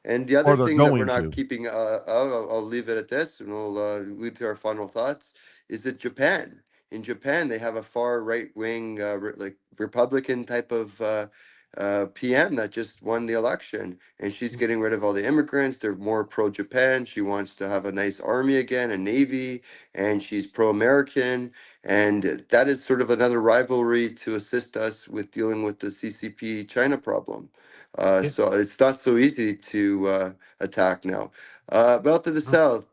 And the Or other they're thing that we're going not to. keeping, I'll leave it at this, and we'll lead to our final thoughts. Is that Japan? In Japan, they have a far right wing, like Republican type of PM that just won the election, and she's getting rid of all the immigrants. They're more pro-Japan. She wants to have a nice army again, a navy, and she's pro-American. And that is sort of another rivalry to assist us with dealing with the CCP China problem. So it's not so easy to attack now. Mouth of the South,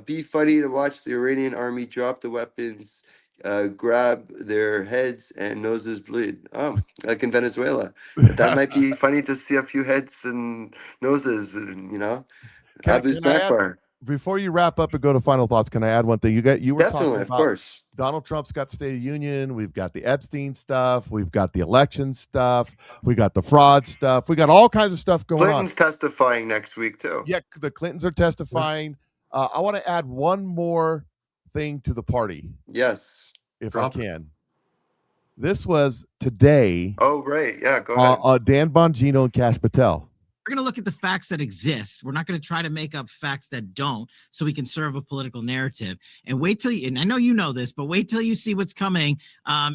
be funny to watch the Iranian army drop the weapons, grab their heads and noses bleed. Oh, like in Venezuela. That might be funny to see a few heads and noses, and, Abu Can I add, Akbar. before you wrap up and go to final thoughts, can I add one thing? You were Definitely, talking of about course. Donald Trump's got State of Union. We've got the Epstein stuff. We've got the election stuff. We got the fraud stuff. We got all kinds of stuff going Clinton's testifying next week, too. on. Yeah, the Clintons are testifying. I want to add one more thing to the party. Yes. If I can. This was today. Oh, right. Yeah, go ahead. Dan Bongino and Kash Patel. We're going to look at the facts that exist. We're not going to try to make up facts that don't, so we can serve a political narrative. And wait till you, and I know you know this, but wait till you see what's coming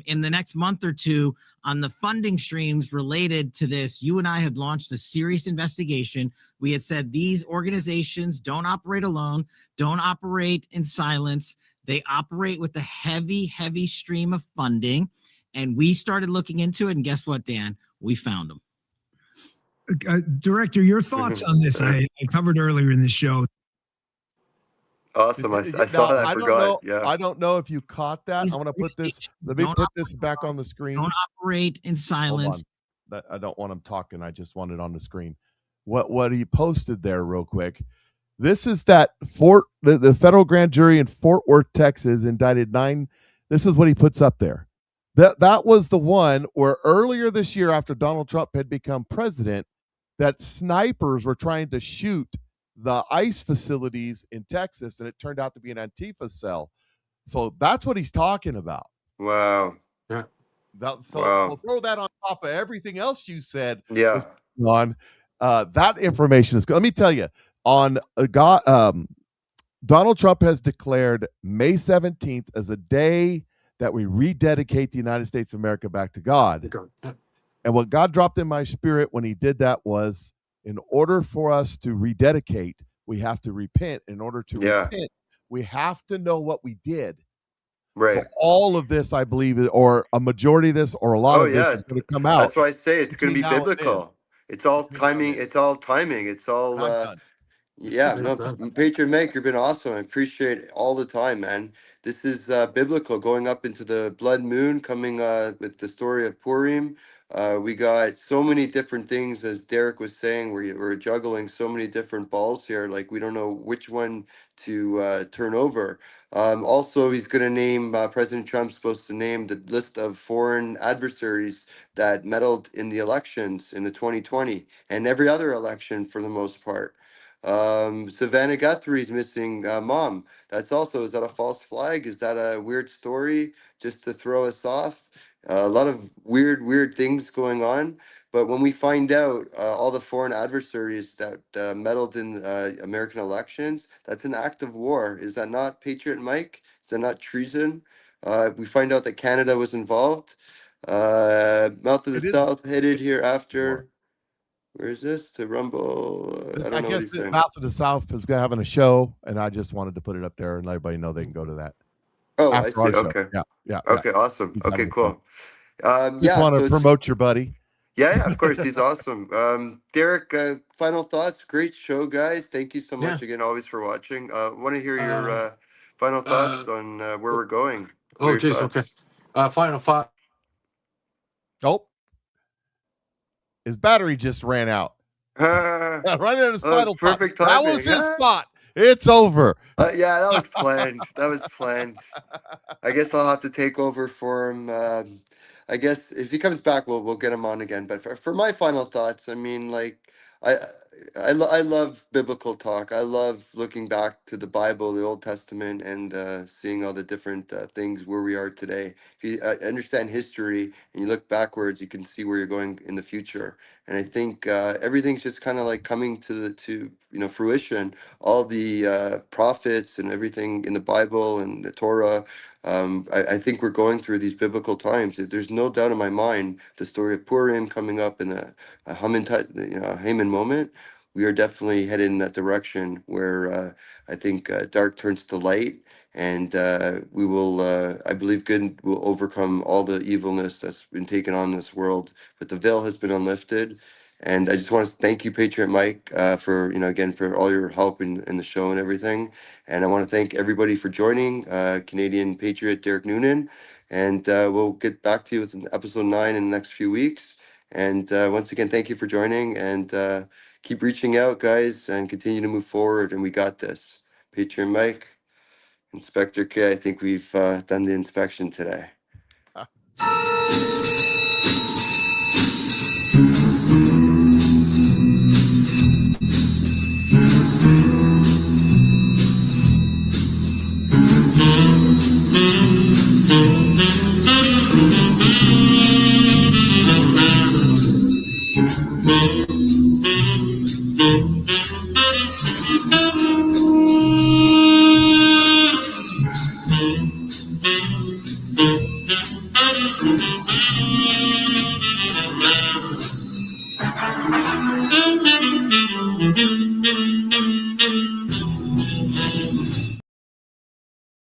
in the next month or two on the funding streams related to this. You and I had launched a serious investigation. We had said these organizations don't operate alone, don't operate in silence. They operate with a heavy, heavy stream of funding. And we started looking into it. And guess what, Dan? We found them. Director, your thoughts on this? I covered earlier in the show. Awesome. I saw that. I forgot. Yeah. I don't know if you caught that. I want to put this. Let me put this back on the screen. Don't operate in silence. I don't want him talking. I just want it on the screen. What he posted there, real quick. This is that the federal grand jury in Fort Worth, Texas, indicted 9. This is what he puts up there. That was the one where earlier this year, after Donald Trump had become president, that snipers were trying to shoot the ICE facilities in Texas, and it turned out to be an Antifa cell. So that's what he's talking about. Wow. Yeah. So throw that on top of everything else you said. Yeah. On that information is good. Let me tell you, Donald Trump has declared May 17th as a day that we rededicate the United States of America back to God. And what God dropped in my spirit when he did that was, in order for us to rededicate, we have to repent. In order to repent, we have to know what we did. Right. So all of this, I believe, or a majority of this, or a lot of this is going to come out. That's why I say it's going to be biblical. It's all timing. It's all timing. It's all yeah, no, Patriot Mike, you've been awesome. I appreciate it all the time, man. This is biblical, going up into the blood moon, coming with the story of Purim. We got so many different things, as Derek was saying, we're juggling so many different balls here, like we don't know which one to turn over. Also, he's going to name, President Trump's supposed to name the list of foreign adversaries that meddled in the elections in the 2020 and every other election for the most part. Savannah Guthrie's missing mom. Is that a false flag? Is that a weird story just to throw us off? A lot of weird things going on. But when we find out all the foreign adversaries that meddled in American elections, that's an act of war. Is that not, Patriot Mike? Is that not treason? We find out that Canada was involved. Mouth of the South headed here after. Where is this? To Rumble? I guess the Mouth of the South is having a show, and I just wanted to put it up there and let everybody know they can go to that. Oh, I see. Okay. Yeah. Okay, awesome. Okay, cool. Just want to promote your buddy. Yeah, of course. He's awesome. Derek, final thoughts? Great show, guys. Thank you so much again, always, for watching. Want to hear your final thoughts on where we're going. Oh, geez. Okay. Final thought. Oh. His battery just ran out. Right at his final perfect thought. timing. That was his spot. It's over. Yeah, that was planned. That was planned. I guess I'll have to take over for him. I guess if he comes back, we'll get him on again. But for my final thoughts, I mean, like, I love biblical talk. I love looking back to the Bible, the Old Testament, and seeing all the different things where we are today. If you understand history and you look backwards, you can see where you're going in the future. And I think everything's just kind of like coming to fruition. All the prophets and everything in the Bible and the Torah. I think we're going through these biblical times. There's no doubt in my mind the story of Purim coming up in a Haman moment. We are definitely headed in that direction where I think dark turns to light, and we will. I believe good will overcome all the evilness that's been taken on in this world. But the veil has been unlifted, and I just want to thank you, Patriot Mike, for again for all your help in the show and everything. And I want to thank everybody for joining. Canadian Patriot Derek Noonan, and we'll get back to you with episode 9 in the next few weeks. And once again, thank you for joining, and keep reaching out, guys, and continue to move forward. And we got this. Patriot Mike, Inspector K, I think we've done the inspection today. Thank you.